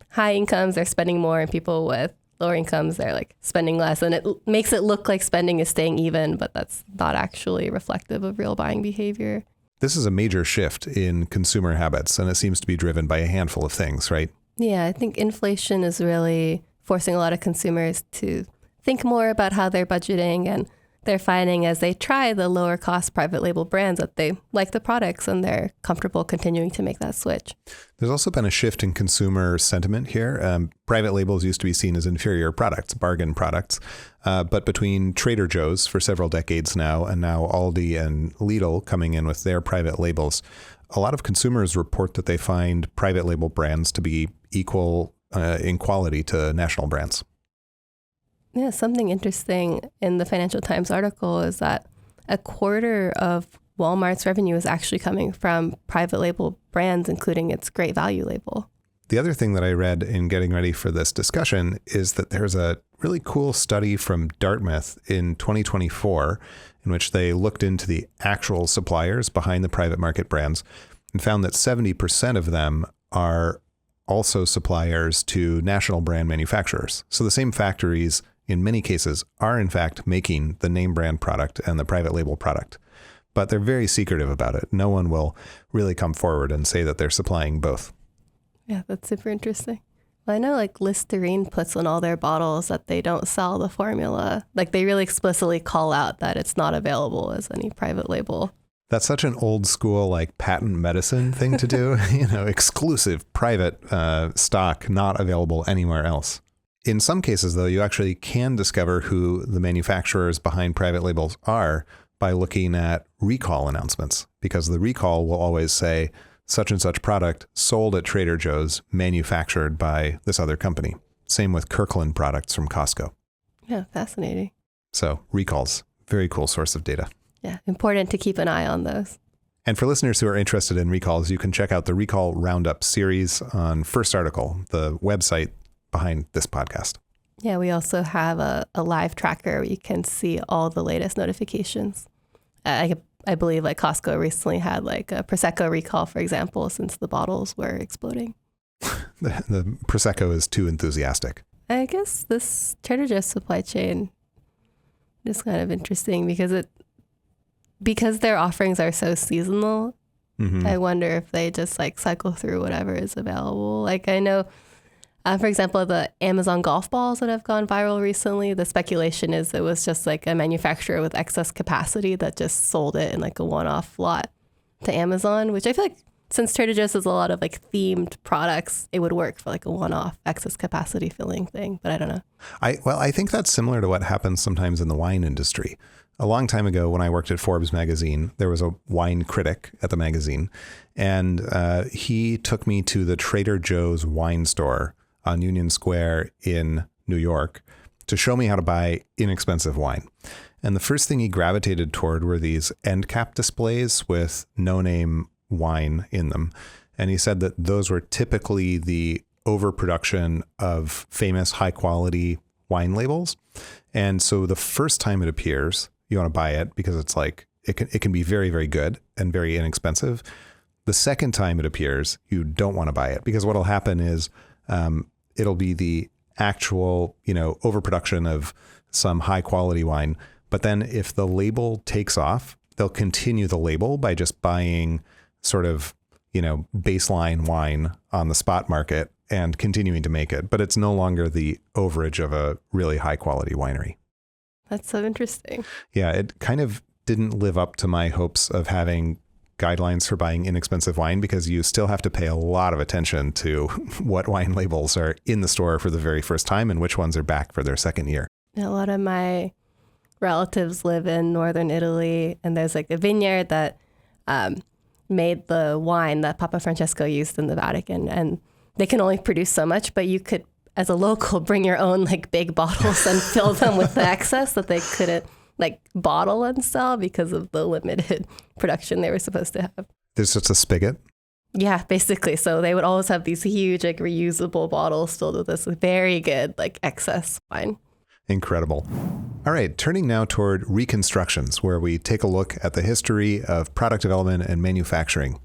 high incomes, they're spending more, and people with lower incomes, they're like spending less. And it makes it look like spending is staying even, but that's not actually reflective of real buying behavior. This is a major shift in consumer habits, and it seems to be driven by a handful of things, right? Yeah, I think inflation is really forcing a lot of consumers to think more about how they're budgeting, and they're finding as they try the lower cost private label brands that they like the products and they're comfortable continuing to make that switch. There's also been a shift in consumer sentiment here. Private labels used to be seen as inferior products, bargain products. But between Trader Joe's for several decades now, and now Aldi and Lidl coming in with their private labels, a lot of consumers report that they find private label brands to be equal in quality to national brands. Yeah, something interesting in the Financial Times article is that a quarter of Walmart's revenue is actually coming from private label brands, including its Great Value label. The other thing that I read in getting ready for this discussion is that there's a really cool study from Dartmouth in 2024 in which they looked into the actual suppliers behind the private market brands and found that 70% of them are also suppliers to national brand manufacturers. So the same factories in many cases are in fact making the name brand product and the private label product, but they're very secretive about it. No one will really come forward and say that they're supplying both. Yeah, that's super interesting. Well, I know like Listerine puts on all their bottles that they don't sell the formula. Like they really explicitly call out that it's not available as any private label. That's such an old school, like patent medicine thing to do, exclusive private stock not available anywhere else. In some cases, though, you actually can discover who the manufacturers behind private labels are by looking at recall announcements, because the recall will always say such and such product sold at Trader Joe's, manufactured by this other company. Same with Kirkland products from Costco. Yeah, fascinating. So recalls, very cool source of data. Yeah, important to keep an eye on those. And for listeners who are interested in recalls, you can check out the Recall Roundup series on First Article, the website behind this podcast. Yeah, we also have a live tracker where you can see all the latest notifications. I believe like Costco recently had like a Prosecco recall, for example, since the bottles were exploding. The Prosecco is too enthusiastic. I guess this Trader Joe's supply chain is kind of interesting because their offerings are so seasonal. Mm-hmm. I wonder if they just like cycle through whatever is available. Like I know, for example, the Amazon golf balls that have gone viral recently, the speculation is it was just like a manufacturer with excess capacity that just sold it in like a one-off lot to Amazon, which I feel like since Trader Joe's has a lot of like themed products, it would work for like a one-off excess capacity filling thing, but I don't know. I think that's similar to what happens sometimes in the wine industry. A long time ago, when I worked at Forbes magazine, there was a wine critic at the magazine, and he took me to the Trader Joe's wine store on Union Square in New York to show me how to buy inexpensive wine. And the first thing he gravitated toward were these end cap displays with no-name wine in them. And he said that those were typically the overproduction of famous high-quality wine labels. And so the first time it appears, you want to buy it because it's like, it can be very, very good and very inexpensive. The second time it appears, you don't want to buy it because what'll happen is it'll be the actual, overproduction of some high quality wine. But then if the label takes off, they'll continue the label by just buying sort of, baseline wine on the spot market and continuing to make it. But it's no longer the overage of a really high quality winery. That's so interesting. Yeah, it kind of didn't live up to my hopes of having guidelines for buying inexpensive wine, because you still have to pay a lot of attention to what wine labels are in the store for the very first time and which ones are back for their second year. A lot of my relatives live in northern Italy, and there's like a vineyard that made the wine that Papa Francesco used in the Vatican, and they can only produce so much, but you could, as a local, bring your own like big bottles and fill them with the excess that they couldn't like bottle and sell because of the limited production they were supposed to have. There's just a spigot. Yeah, basically. So they would always have these huge like reusable bottles filled with this very good like excess wine. Incredible. All right, turning now toward Reconstructions, where we take a look at the history of product development and manufacturing.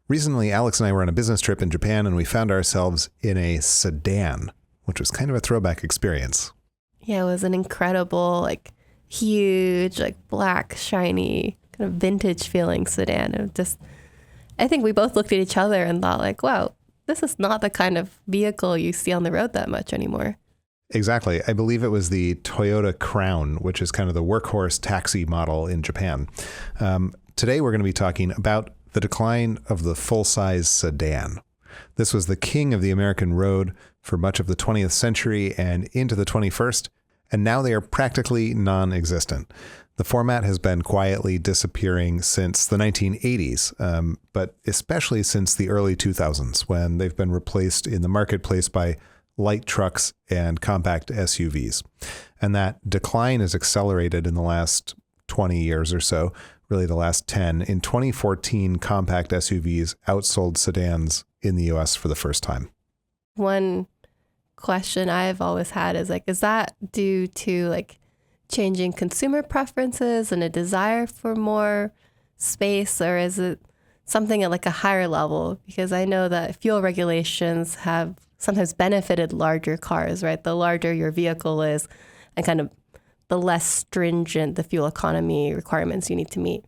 Recently, Alex and I were on a business trip in Japan, and we found ourselves in a sedan, which was kind of a throwback experience. Yeah, it was an incredible, like huge, like black, shiny, kind of vintage feeling sedan. And just, I think we both looked at each other and thought like, wow, this is not the kind of vehicle you see on the road that much anymore. Exactly. I believe it was the Toyota Crown, which is kind of the workhorse taxi model in Japan. Today, we're going to be talking about the decline of the full-size sedan. This was the king of the American road for much of the 20th century and into the 21st, and now they are practically non-existent. The format has been quietly disappearing since the 1980s, but especially since the early 2000s, when they've been replaced in the marketplace by light trucks and compact SUVs. And that decline has accelerated in the last 20 years or so, really the last 10. In 2014, compact SUVs outsold sedans in the US for the first time. One question I've always had is like, is that due to like changing consumer preferences and a desire for more space, or is it something at like a higher level? Because I know that fuel regulations have sometimes benefited larger cars, right? The larger your vehicle is and kind of the less stringent the fuel economy requirements you need to meet.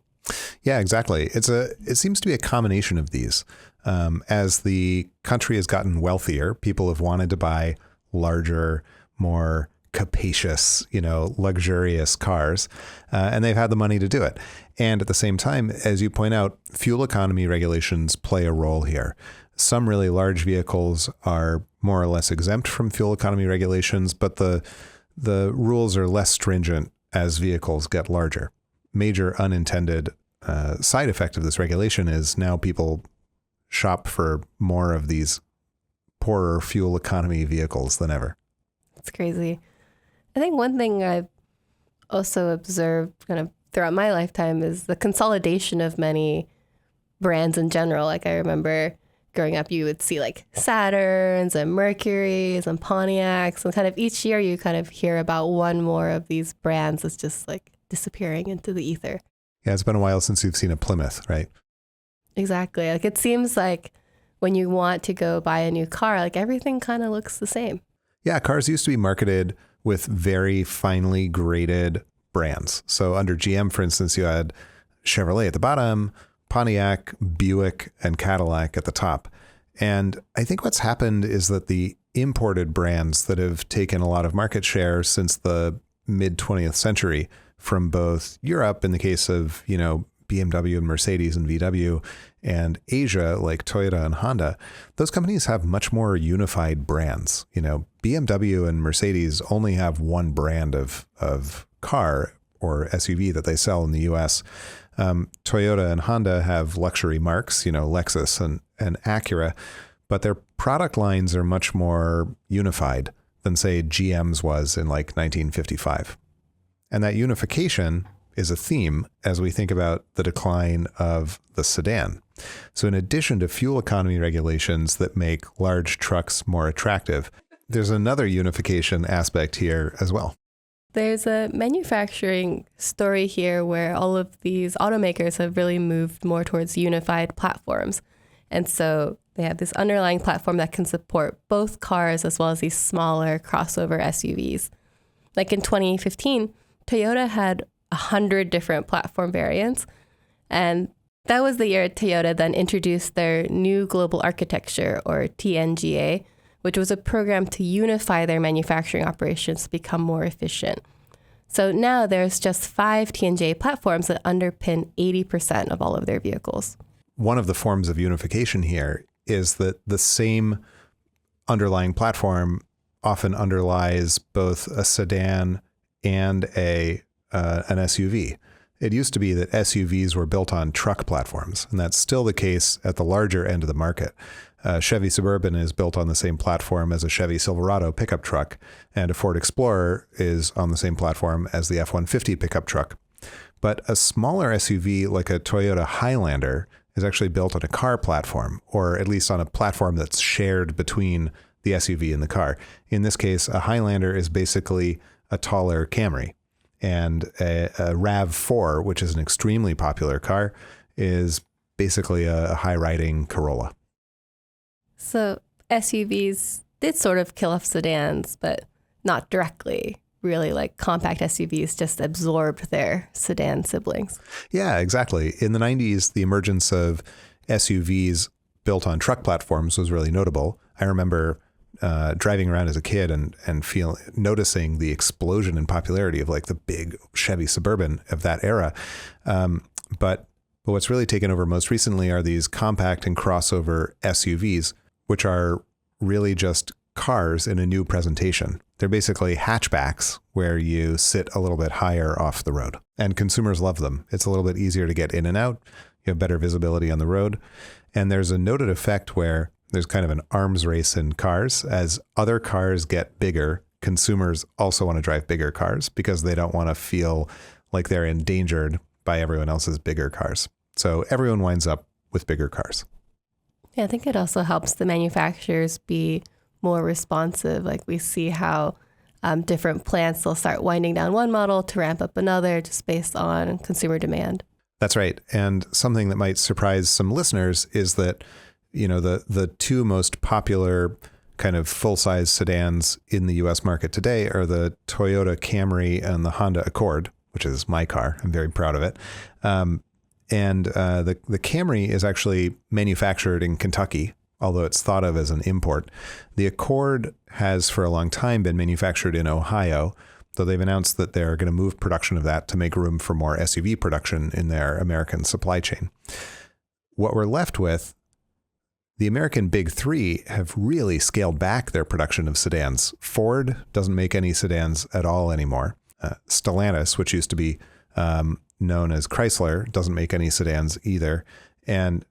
Yeah, exactly. It seems to be a combination of these. As the country has gotten wealthier, people have wanted to buy larger, more capacious, luxurious cars, and they've had the money to do it. And at the same time, as you point out, fuel economy regulations play a role here. Some really large vehicles are more or less exempt from fuel economy regulations, but the rules are less stringent as vehicles get larger. Major unintended side effect of this regulation is now people shop for more of these poorer fuel economy vehicles than ever. It's crazy. I think one thing I've also observed kind of throughout my lifetime is the consolidation of many brands in general. Like I remember growing up, you would see like Saturns and Mercuries and Pontiacs, and kind of each year you kind of hear about one more of these brands that's just like disappearing into the ether. Yeah, it's been a while since you've seen a Plymouth, right? Exactly. Like it seems like when you want to go buy a new car, like everything kind of looks the same. Yeah, cars used to be marketed with very finely graded brands. So under GM, for instance, you had Chevrolet at the bottom, Pontiac, Buick, and Cadillac at the top. And I think what's happened is that the imported brands that have taken a lot of market share since the mid 20th century from both Europe in the case of, BMW and Mercedes and VW, and Asia like Toyota and Honda, those companies have much more unified brands. BMW and Mercedes only have one brand of car or SUV that they sell in the US. Toyota and Honda have luxury marks, Lexus and Acura, but their product lines are much more unified than, say, GM's was in like 1955. And that unification is a theme as we think about the decline of the sedan. So in addition to fuel economy regulations that make large trucks more attractive, there's another unification aspect here as well. There's a manufacturing story here where all of these automakers have really moved more towards unified platforms. And so they have this underlying platform that can support both cars as well as these smaller crossover SUVs. Like in 2015, Toyota had 100 different platform variants. And that was the year Toyota then introduced their new global architecture, or TNGA, which was a program to unify their manufacturing operations to become more efficient. So now there's just 5 TNGA platforms that underpin 80% of all of their vehicles. One of the forms of unification here is that the same underlying platform often underlies both a sedan and an SUV. It used to be that SUVs were built on truck platforms, and that's still the case at the larger end of the market. Chevy Suburban is built on the same platform as a Chevy Silverado pickup truck, and a Ford Explorer is on the same platform as the F-150 pickup truck. But a smaller SUV like a Toyota Highlander is actually built on a car platform, or at least on a platform that's shared between the SUV and the car. In this case, a Highlander is basically a taller Camry, and a RAV4, which is an extremely popular car, is basically a high-riding Corolla. So SUVs did sort of kill off sedans, but not directly. Really, like compact SUVs just absorbed their sedan siblings. Yeah, exactly. In the 90s, the emergence of SUVs built on truck platforms was really notable. I remember driving around as a kid and noticing the explosion in popularity of like the big Chevy Suburban of that era. But what's really taken over most recently are these compact and crossover SUVs, which are really just cars in a new presentation. They're basically hatchbacks where you sit a little bit higher off the road, and consumers love them. It's a little bit easier to get in and out. You have better visibility on the road. And there's a noted effect where there's kind of an arms race in cars. As other cars get bigger, consumers also want to drive bigger cars because they don't want to feel like they're endangered by everyone else's bigger cars. So everyone winds up with bigger cars. Yeah, I think it also helps the manufacturers be more responsive. Like we see how different plants will start winding down one model to ramp up another just based on consumer demand. That's right. And something that might surprise some listeners is that, you know, the two most popular kind of full-size sedans in the US market today are the Toyota Camry and the Honda Accord, which is my car. I'm very proud of it. The Camry is actually manufactured in Kentucky, although it's thought of as an import. The Accord has for a long time been manufactured in Ohio, though they've announced that they're going to move production of that to make room for more SUV production in their American supply chain. What we're left with, the American Big Three have really scaled back their production of sedans. Ford doesn't make any sedans at all anymore. Stellantis, which used to be known as Chrysler, doesn't make any sedans either, and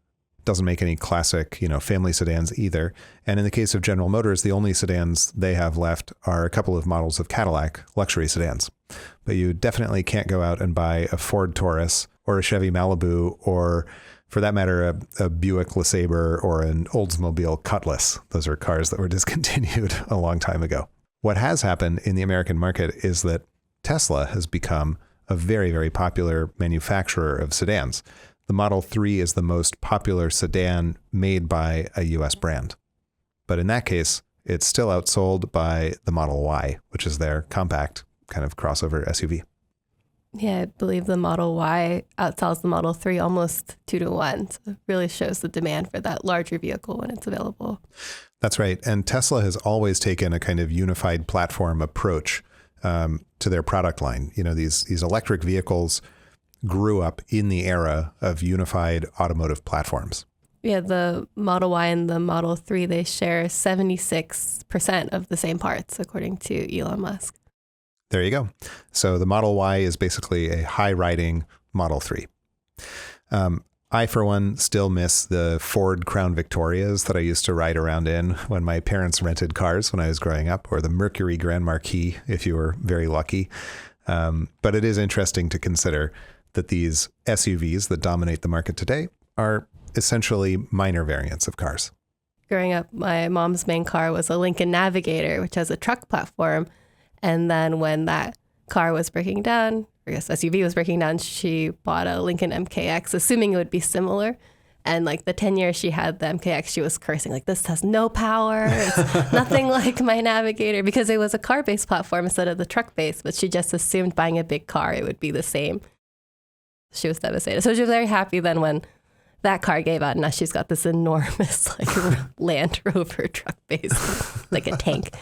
doesn't make any classic, family sedans either. And in the case of General Motors, the only sedans they have left are a couple of models of Cadillac luxury sedans. But you definitely can't go out and buy a Ford Taurus or a Chevy Malibu or, for that matter, a Buick LeSabre or an Oldsmobile Cutlass. Those are cars that were discontinued a long time ago. What has happened in the American market is that Tesla has become a very, very popular manufacturer of sedans. The Model 3 is the most popular sedan made by a US brand. But in that case, it's still outsold by the Model Y, which is their compact kind of crossover SUV. Yeah, I believe the Model Y outsells the Model 3 almost 2-to-1. So it really shows the demand for that larger vehicle when it's available. That's right. And Tesla has always taken a kind of unified platform approach to their product line. These electric vehicles grew up in the era of unified automotive platforms. Yeah, the Model Y and the Model 3, they share 76% of the same parts, according to Elon Musk. There you go. So the Model Y is basically a high-riding Model 3. I, for one, still miss the Ford Crown Victorias that I used to ride around in when my parents rented cars when I was growing up, or the Mercury Grand Marquis, if you were very lucky. But it is interesting to consider that these SUVs that dominate the market today are essentially minor variants of cars. Growing up, my mom's main car was a Lincoln Navigator, which has a truck platform. And then when that car was breaking down, or I guess SUV was breaking down, she bought a Lincoln MKX, assuming it would be similar. And like the 10 years she had the MKX, she was cursing, like, this has no power. It's nothing like my Navigator, because it was a car-based platform instead of the truck-based. But she just assumed buying a big car, it would be the same. She was devastated. So she was very happy then when that car gave out, and now she's got this enormous Land Rover truck-based, like a tank.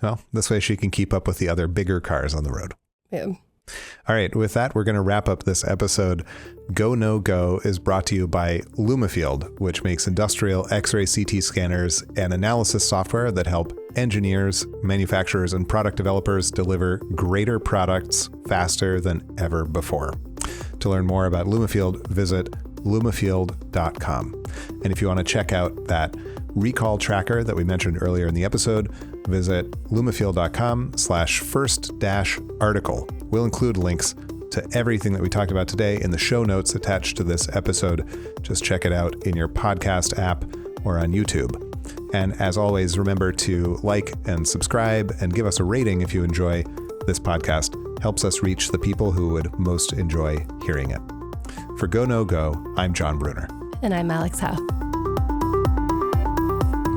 Well, this way she can keep up with the other bigger cars on the road. Yeah. All right, with that, we're going to wrap up this episode. Go No Go is brought to you by Lumafield, which makes industrial X-ray CT scanners and analysis software that help engineers, manufacturers, and product developers deliver greater products faster than ever before. To learn more about Lumafield, visit lumafield.com. And if you want to check out that recall tracker that we mentioned earlier in the episode, visit lumafield.com/first-article. We'll include links to everything that we talked about today in the show notes attached to this episode. Just check it out in your podcast app or on YouTube. And as always, remember to like and subscribe and give us a rating if you enjoy this podcast. Helps us reach the people who would most enjoy hearing it. For Go No Go, I'm Jon Bruner. And I'm Alex Howe.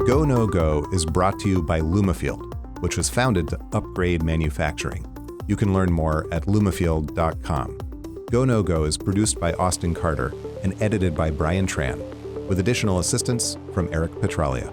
Go No Go is brought to you by Lumafield, which was founded to upgrade manufacturing. You can learn more at lumafield.com. Go No Go is produced by Austin Carter and edited by Brian Tran, with additional assistance from Eric Petralia.